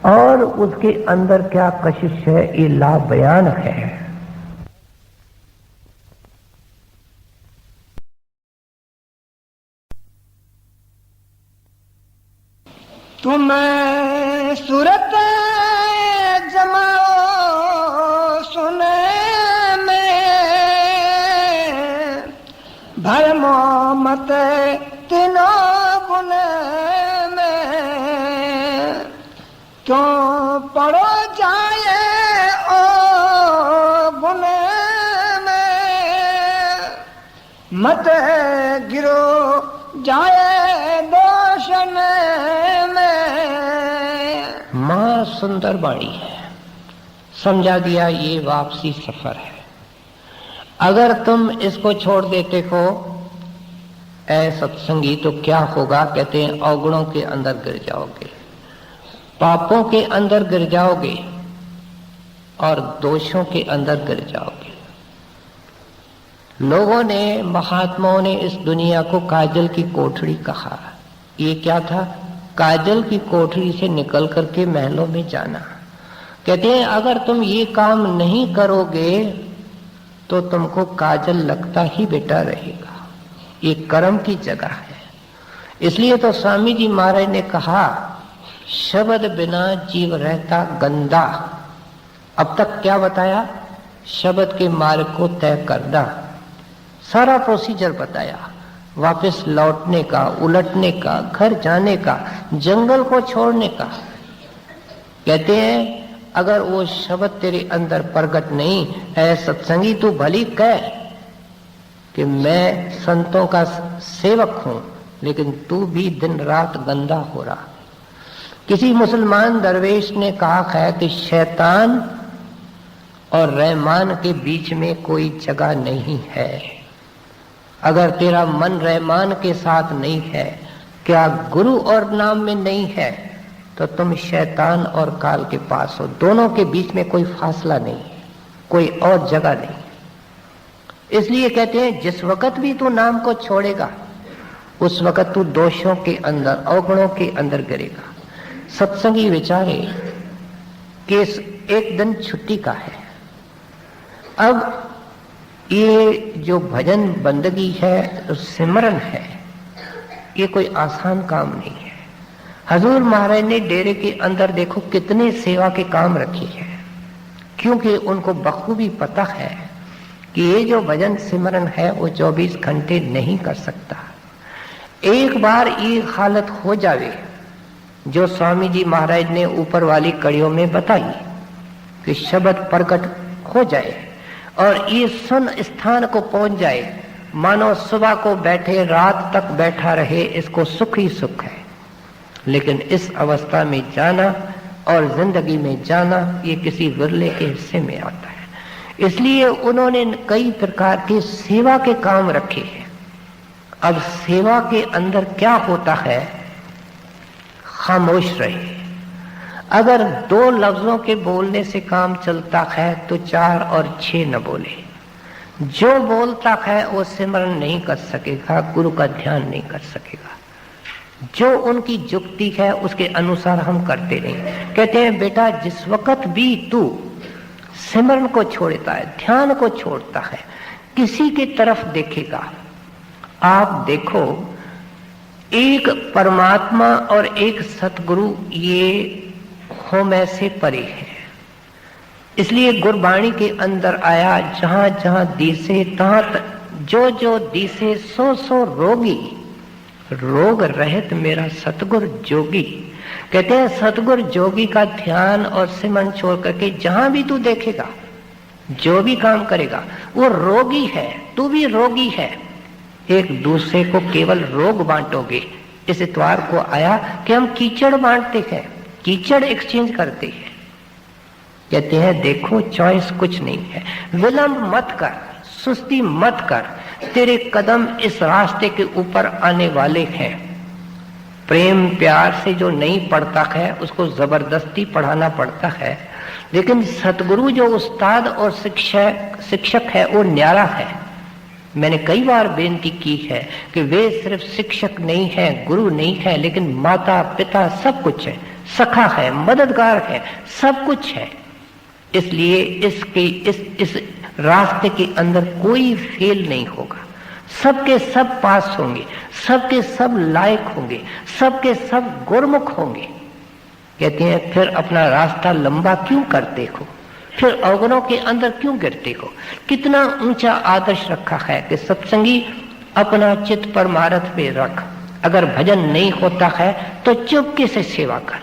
और उसके अंदर क्या कशिश है, ये लाबयान है। तुम सूरत जमाओ सुने में, भरमो मत तीनों गुने में, तो पढ़ो जाए ओ गुने में, मत गिरो जाए दोषन में। मां सुंदर बाणी है, समझा दिया ये वापसी सफर है। अगर तुम इसको छोड़ देते हो ऐ सत्संगी तो क्या होगा? कहते हैं अवगुणों के अंदर गिर जाओगे, पापों के अंदर गिर जाओगे और दोषों के अंदर गिर जाओगे। लोगों ने, महात्माओं ने इस दुनिया को काजल की कोठरी कहा। ये क्या था? काजल की कोठरी से निकल करके महलों में जाना। कहते हैं अगर तुम ये काम नहीं करोगे तो तुमको काजल लगता ही बेटा रहेगा। ये कर्म की जगह है। इसलिए तो स्वामी जी महाराज ने कहा, शब्द बिना जीव रहता गंदा। अब तक क्या बताया? शब्द के मार्ग को तय करना, सारा प्रोसीजर बताया, वापस लौटने का, उलटने का, घर जाने का, जंगल को छोड़ने का। कहते हैं अगर वो शब्द तेरे अंदर प्रकट नहीं है, सत्संगी तू भली कह कि मैं संतों का सेवक हूं, लेकिन तू भी दिन रात गंदा हो रहा। किसी मुसलमान दरवेश ने कहा है कि शैतान और रहमान के बीच में कोई जगह नहीं है। अगर तेरा मन रहमान के साथ नहीं है, क्या गुरु और नाम में नहीं है, तो तुम शैतान और काल के पास हो। दोनों के बीच में कोई फासला नहीं है, कोई और जगह नहीं। इसलिए कहते हैं जिस वक्त भी तू नाम को छोड़ेगा उस वक्त तू दोषों के अंदर, अवगुणों के अंदर गिरेगा। सत्संगी विचारे कि एक दिन छुट्टी का है। अब ये जो भजन बंदगी है, सिमरन है, ये कोई आसान काम नहीं है। हजूर महाराज ने डेरे के अंदर देखो कितने सेवा के काम रखे हैं, क्योंकि उनको बखूबी पता है कि ये जो भजन सिमरन है वो 24 घंटे नहीं कर सकता। एक बार ये हालत हो जावे जो स्वामी जी महाराज ने ऊपर वाली कड़ियों में बताई कि शब्द प्रकट हो जाए और ये सुन स्थान को पहुंच जाए, मानो सुबह को बैठे रात तक बैठा रहे, इसको सुख ही सुख है। लेकिन इस अवस्था में जाना और जिंदगी में जाना ये किसी विरले के हिस्से में आता है। इसलिए उन्होंने कई प्रकार के सेवा के काम रखे हैं। अब सेवा के अंदर क्या होता है, खामोश रहे। अगर 2 लफ्जों के बोलने से काम चलता है तो 4 और 6 न बोले। जो बोलता है वो सिमरन नहीं कर सकेगा, गुरु का ध्यान नहीं कर सकेगा। जो उनकी जुक्ति है उसके अनुसार हम करते नहीं। कहते हैं बेटा जिस वक्त भी तू सिमरन को छोड़ता है, ध्यान को छोड़ता है, किसी की तरफ देखेगा, आप देखो एक परमात्मा और एक सतगुरु ये होम से परे है। इसलिए गुरबाणी के अंदर आया जहां जहां दिसे तहां जो जो दिसे सो सो रोगी, रोग रहित मेरा सतगुर जोगी। कहते हैं सतगुर जोगी का ध्यान और सिमरन छोड़ करके जहां भी तू देखेगा, जो भी काम करेगा वो रोगी है, तू भी रोगी है। एक दूसरे को केवल रोग बांटोगे। इस इतवार को आया कि हम कीचड़ बांटते हैं, कीचड़ एक्सचेंज करते हैं। कहते हैं देखो चॉइस कुछ नहीं है, विलंब मत कर, सुस्ती मत कर, तेरे कदम इस रास्ते के ऊपर आने वाले हैं। प्रेम प्यार से जो नहीं पढ़ता है उसको जबरदस्ती पढ़ाना पड़ता है, लेकिन सतगुरु जो उस्ताद और शिक्षक है वो न्यारा है। मैंने कई बार बेनती की है कि वे सिर्फ शिक्षक नहीं है, गुरु नहीं है, लेकिन माता पिता सब कुछ है, सखा है, मददगार है, सब कुछ है। इसलिए इस रास्ते के अंदर कोई फेल नहीं होगा। सबके सब पास होंगे, सबके सब लायक होंगे, सबके सब गुरमुख होंगे। कहते हैं फिर अपना रास्ता लंबा क्यों करते हो, फिर अवगुणों के अंदर क्यों गिरते हो। कितना ऊंचा आदर्श रखा है कि सत्संगी अपना चित्त परमारथ पे रख। अगर भजन नहीं होता है तो चुपके से सेवा कर।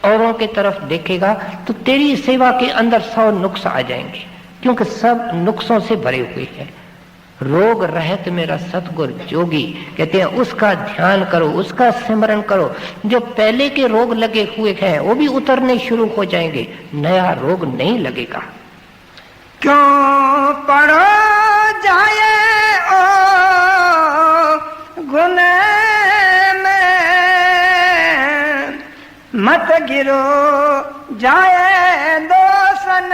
औरों की तरफ देखेगा तो तेरी सेवा के अंदर 100 नुक्स आ जाएंगे, क्योंकि सब नुक्सों से भरे हुए हैं। रोग रहित मेरा सतगुर जोगी, कहते हैं उसका ध्यान करो, उसका सिमरन करो। जो पहले के रोग लगे हुए हैं वो भी उतरने शुरू हो जाएंगे, नया रोग नहीं लगेगा। क्यों पढ़ो जाए ओ गुने में, मत गिरो जाए दोसन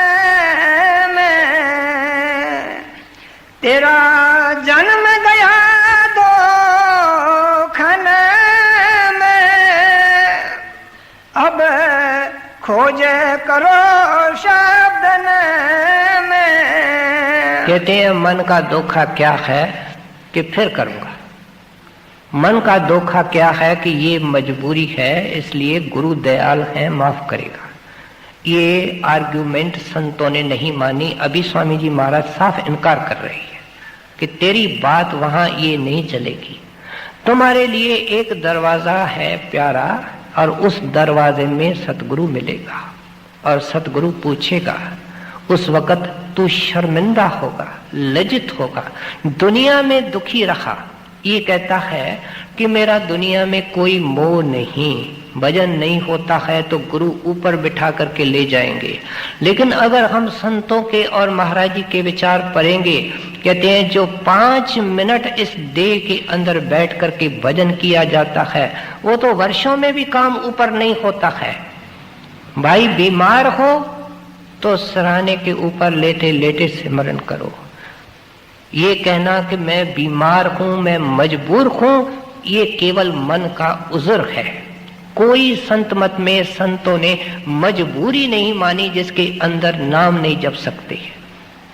में। तेरा जन्म गया दो खने में, अब खोज करो शब्द में। कहते हैं मन का धोखा क्या है कि फिर करूंगा। मन का धोखा क्या है कि ये मजबूरी है, इसलिए गुरु दयाल है, माफ करेगा। ये आर्ग्यूमेंट संतों ने नहीं मानी। अभी स्वामी जी महाराज साफ इनकार कर रहे हैं कि तेरी बात वहां ये नहीं चलेगी। तुम्हारे लिए एक दरवाजा है प्यारा, और उस दरवाजे में सतगुरु मिलेगा और सतगुरु पूछेगा। उस वक्त तू शर्मिंदा होगा, लज्जित होगा, दुनिया में दुखी रहा। ये कहता है कि मेरा दुनिया में कोई मोह नहीं, भजन नहीं होता है तो गुरु ऊपर बिठा करके ले जाएंगे। लेकिन अगर हम संतों के और महाराज जी के विचार पढ़ेंगे, कहते हैं जो 5 मिनट इस देह के अंदर बैठ करके भजन किया जाता है वो तो वर्षों में भी काम ऊपर नहीं होता है। भाई बीमार हो तो सराहने के ऊपर लेटे लेटे सिमरन करो। ये कहना कि मैं बीमार हूं, मैं मजबूर हूं, ये केवल मन का उज़्र है। कोई संत मत में संतों ने मजबूरी नहीं मानी जिसके अंदर नाम नहीं जप सकते।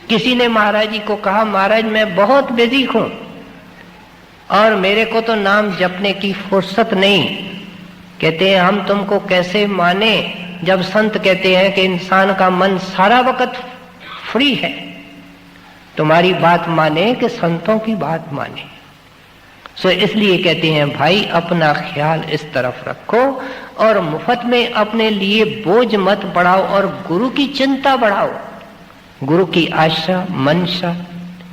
किसी ने महाराज जी को कहा, महाराज मैं बहुत बिजी हूं और मेरे को तो नाम जपने की फुर्सत नहीं। कहते हैं हम तुमको कैसे माने जब संत कहते हैं कि इंसान का मन सारा वक्त फ्री है। तुम्हारी बात माने कि संतों की बात माने। सो इसलिए कहते हैं भाई अपना ख्याल इस तरफ रखो और मुफ्त में अपने लिए बोझ मत बढ़ाओ और गुरु की चिंता बढ़ाओ। गुरु की आशा, मंशा,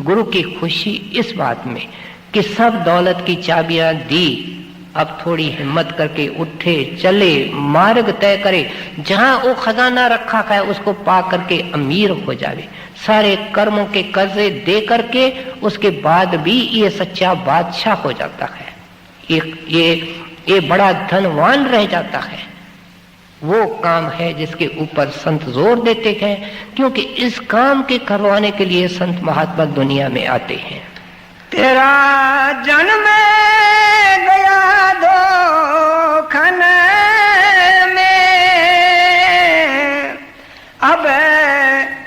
गुरु की खुशी इस बात में कि सब दौलत की चाबियां दी, अब थोड़ी हिम्मत करके उठे, चले, मार्ग तय करे, जहां वो खजाना रखा है उसको पा करके अमीर हो जावे, सारे कर्मों के कर्जे दे करके उसके बाद भी ये सच्चा बादशाह हो जाता है, ये बड़ा धनवान रह जाता है। वो काम है जिसके ऊपर संत जोर देते हैं, क्योंकि इस काम के करवाने के लिए संत महात्मा दुनिया में आते हैं। तेरा जन्म गया धोखन में, अब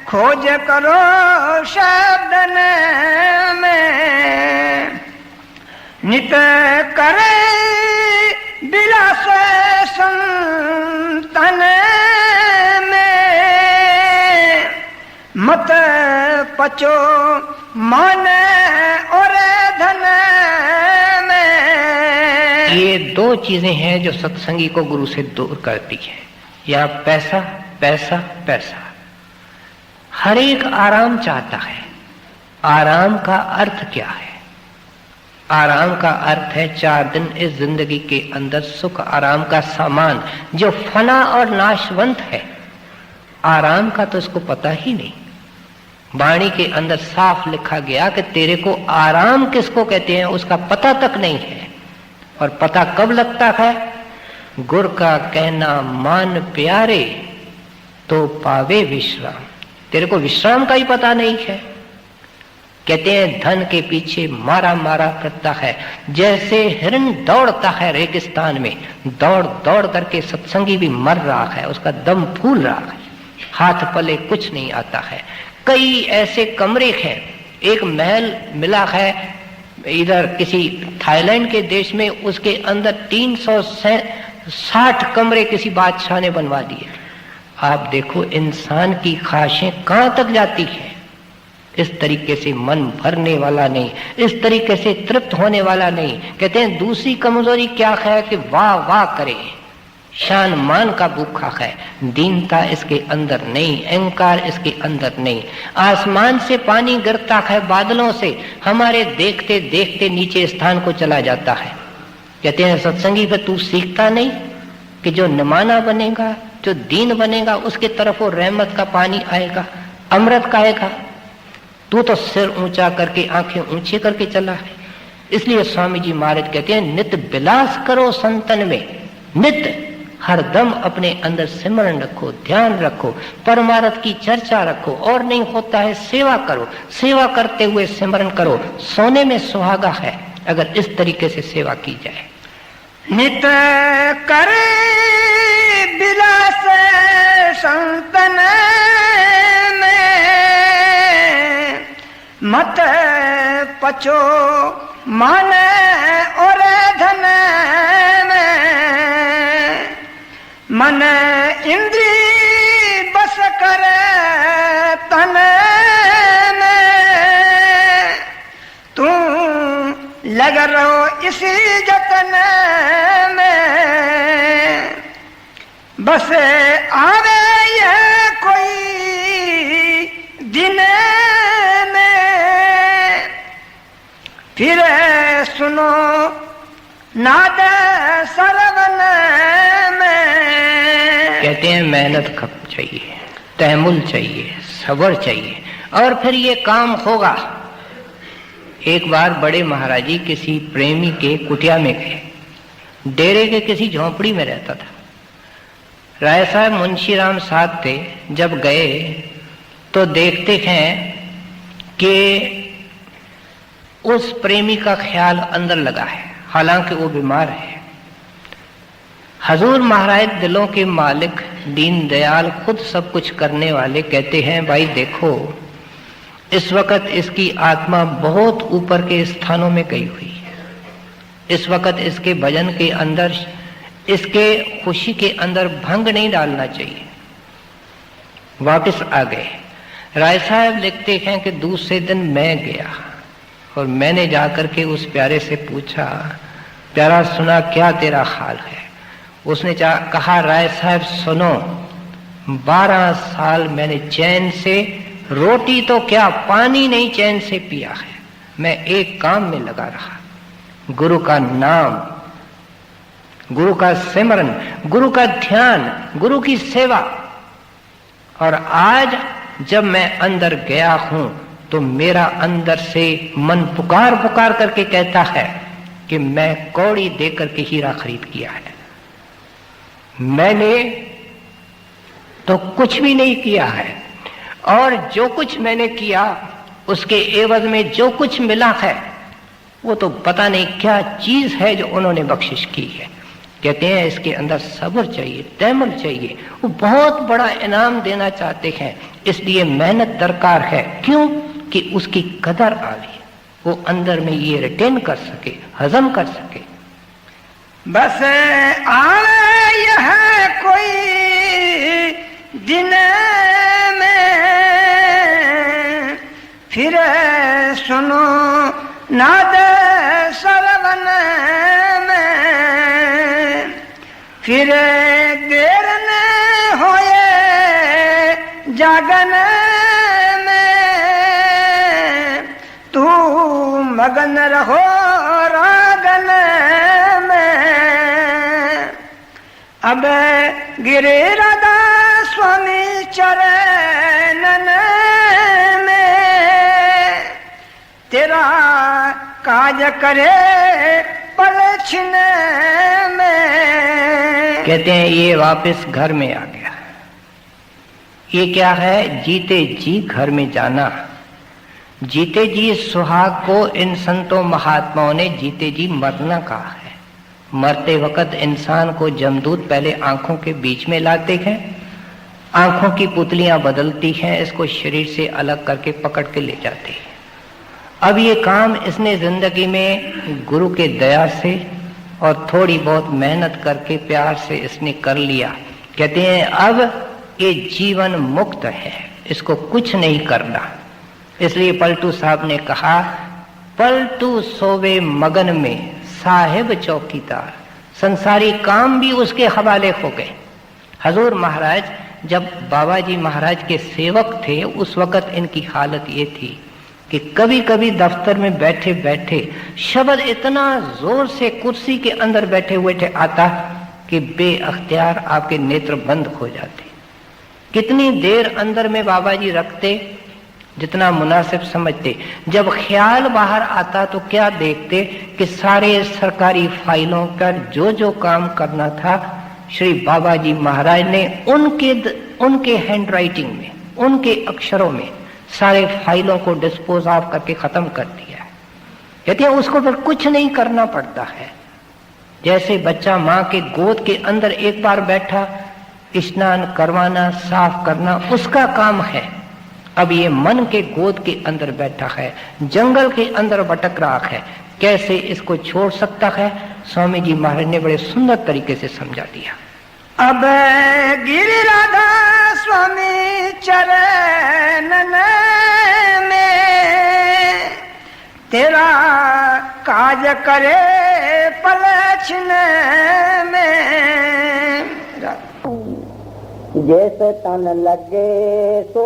खोज करो शब्दन में, नित करे बिलास संतन में, मत पचो मन और धन में। ये 2 चीजें हैं जो सत्संगी को गुरु से दूर करती है, या पैसा पैसा पैसा। हर एक आराम चाहता है। आराम का अर्थ क्या है? आराम का अर्थ है 4 दिन इस जिंदगी के अंदर सुख आराम का सामान जो फना और नाशवंत है। आराम का तो इसको पता ही नहीं। वाणी के अंदर साफ लिखा गया कि तेरे को आराम किसको कहते हैं उसका पता तक नहीं है। और पता कब लगता है? गुर का कहना मान प्यारे तो पावे विश्राम। तेरे को विश्राम का ही पता नहीं है। कहते हैं धन के पीछे मारा मारा करता है, जैसे हिरण दौड़ता है रेगिस्तान में, दौड़ दौड़ करके सत्संगी भी मर रहा है, उसका दम फूल रहा है, हाथ पले कुछ नहीं आता है। कई ऐसे कमरे हैं, एक महल मिला है इधर किसी थाईलैंड के देश में, उसके अंदर 360 कमरे किसी बादशाह ने बनवा दिए। आप देखो इंसान की ख्वाहिशें कहां तक जाती हैं। इस तरीके से मन भरने वाला नहीं, इस तरीके से तृप्त होने वाला नहीं। कहते हैं दूसरी कमजोरी क्या है कि वाह वाह करे, शान मान का भूखा है, दीनता इसके अंदर नहीं, अहंकार इसके अंदर नहीं। आसमान से पानी गिरता है बादलों से, हमारे देखते देखते नीचे स्थान को चला जाता है। कहते हैं सत्संगी पे तू सीखता नहीं कि जो निमाना बनेगा, जो दीन बनेगा, उसके तरफ वो रहमत का पानी आएगा, अमृत का आएगा। तू तो सिर ऊंचा करके आंखें ऊंची करके चला है। इसलिए स्वामी जी महाराज कहते हैं नित विलास करो संतन में, नित हरदम अपने अंदर सिमरन रखो, ध्यान रखो, परमार्थ की चर्चा रखो, और नहीं होता है सेवा करो, सेवा करते हुए सिमरन करो। सोने में सुहागा है अगर इस तरीके से सेवा की जाए। नित करे विलास संतन में, मत पचो मान और धन में, मन इंद्री बस करे तन में, तू लग रहो इसी जतन में, बस आवे ये कोई दिन में फिर सुनो नाद सरवन में। कहते हैं मेहनत खप चाहिए, तहमुल चाहिए, सब्र चाहिए और फिर ये काम होगा। एक बार बड़े महाराज जी किसी प्रेमी के कुटिया में गए। डेरे के किसी झोंपड़ी में रहता था। राय साहब मुंशीराम साथ थे। जब गए तो देखते हैं कि उस प्रेमी का ख्याल अंदर लगा है, हालांकि वो बीमार है। हजूर महाराज दिलों के मालिक, दीन दयाल, खुद सब कुछ करने वाले कहते हैं भाई देखो इस वक्त इसकी आत्मा बहुत ऊपर के स्थानों में गई हुई है। इस वक्त इसके भजन के अंदर, इसके खुशी के अंदर भंग नहीं डालना चाहिए। वापस आ गए। राय साहब लिखते हैं कि दूसरे दिन मैं गया और मैंने जाकर के उस प्यारे से पूछा, प्यारा सुना क्या तेरा हाल है? उसने कहा राय साहब सुनो, 12 साल मैंने चैन से रोटी तो क्या पानी नहीं चैन से पिया है। मैं एक काम में लगा रहा, गुरु का नाम, गुरु का सिमरन, गुरु का ध्यान, गुरु की सेवा। और आज जब मैं अंदर गया हूं तो मेरा अंदर से मन पुकार पुकार करके कहता है कि मैं कौड़ी देकर के हीरा खरीद किया है। मैंने तो कुछ भी नहीं किया है और जो कुछ मैंने किया उसके एवज में जो कुछ मिला है वो तो पता नहीं क्या चीज है जो उन्होंने बख्शिश की है। कहते हैं इसके अंदर सब्र चाहिए, तहमुल चाहिए। वो बहुत बड़ा इनाम देना चाहते हैं, इसलिए मेहनत दरकार है। क्यों? कि उसकी कदर आवे, वो अंदर में ये रिटेन कर सके, हजम कर सके। बस आवे यह कोई दिन में फिर सुनो नाद सरवन में। फिर देर न होए जागन में, तू मगन रहो रागन में। अब गिरे राधा स्वामी चरणन में, तेरा काज करे पलछिन में। कहते हैं ये वापस घर में आ गया। ये क्या है? जीते जी घर में जाना। जीते जी सुहाग को इन संतों महात्माओं ने जीते जी मरना कहा है। मरते वक्त इंसान को जमदूत पहले आंखों के बीच में लाते हैं, आंखों की पुतलियां बदलती हैं, इसको शरीर से अलग करके पकड़ के ले जाते हैं। अब ये काम इसने जिंदगी में गुरु के दया से और थोड़ी बहुत मेहनत करके प्यार से इसने कर लिया। कहते हैं अब ये जीवन मुक्त है, इसको कुछ नहीं करना। इसलिए पलटू साहब ने कहा, पलटू सोवे मगन में साहिब चौकीदार। संसारी काम भी उसके हवाले हो गए। हजूर महाराज जब बाबा जी महाराज के सेवक थे उस वक्त इनकी हालत ये थी कि कभी कभी दफ्तर में बैठे बैठे शब्द इतना जोर से कुर्सी के अंदर बैठे हुए थे आता कि बेअख्तियार आपके नेत्र बंद हो जाते। कितनी देर अंदर में बाबा जी रखते जितना मुनासिब समझते। जब ख्याल बाहर आता तो क्या देखते कि सारे सरकारी फाइलों पर जो जो काम करना था श्री बाबा जी महाराज ने उनके हैंड राइटिंग में, उनके अक्षरों में सारे फाइलों को डिस्पोज ऑफ करके खत्म कर दिया है। कहते हैं उसको फिर कुछ नहीं करना पड़ता है। जैसे बच्चा माँ के गोद के अंदर एक बार बैठा, स्नान करवाना, साफ करना उसका काम है। अब ये मन के गोद के अंदर बैठा है, जंगल के अंदर भटक रहा है, कैसे इसको छोड़ सकता है? स्वामी जी महाराज ने बड़े सुंदर तरीके से समझा दिया। अब गिरि राधा स्वामी चरणन में, तेरा काज करे पलछन में। जैसे तन लगे सो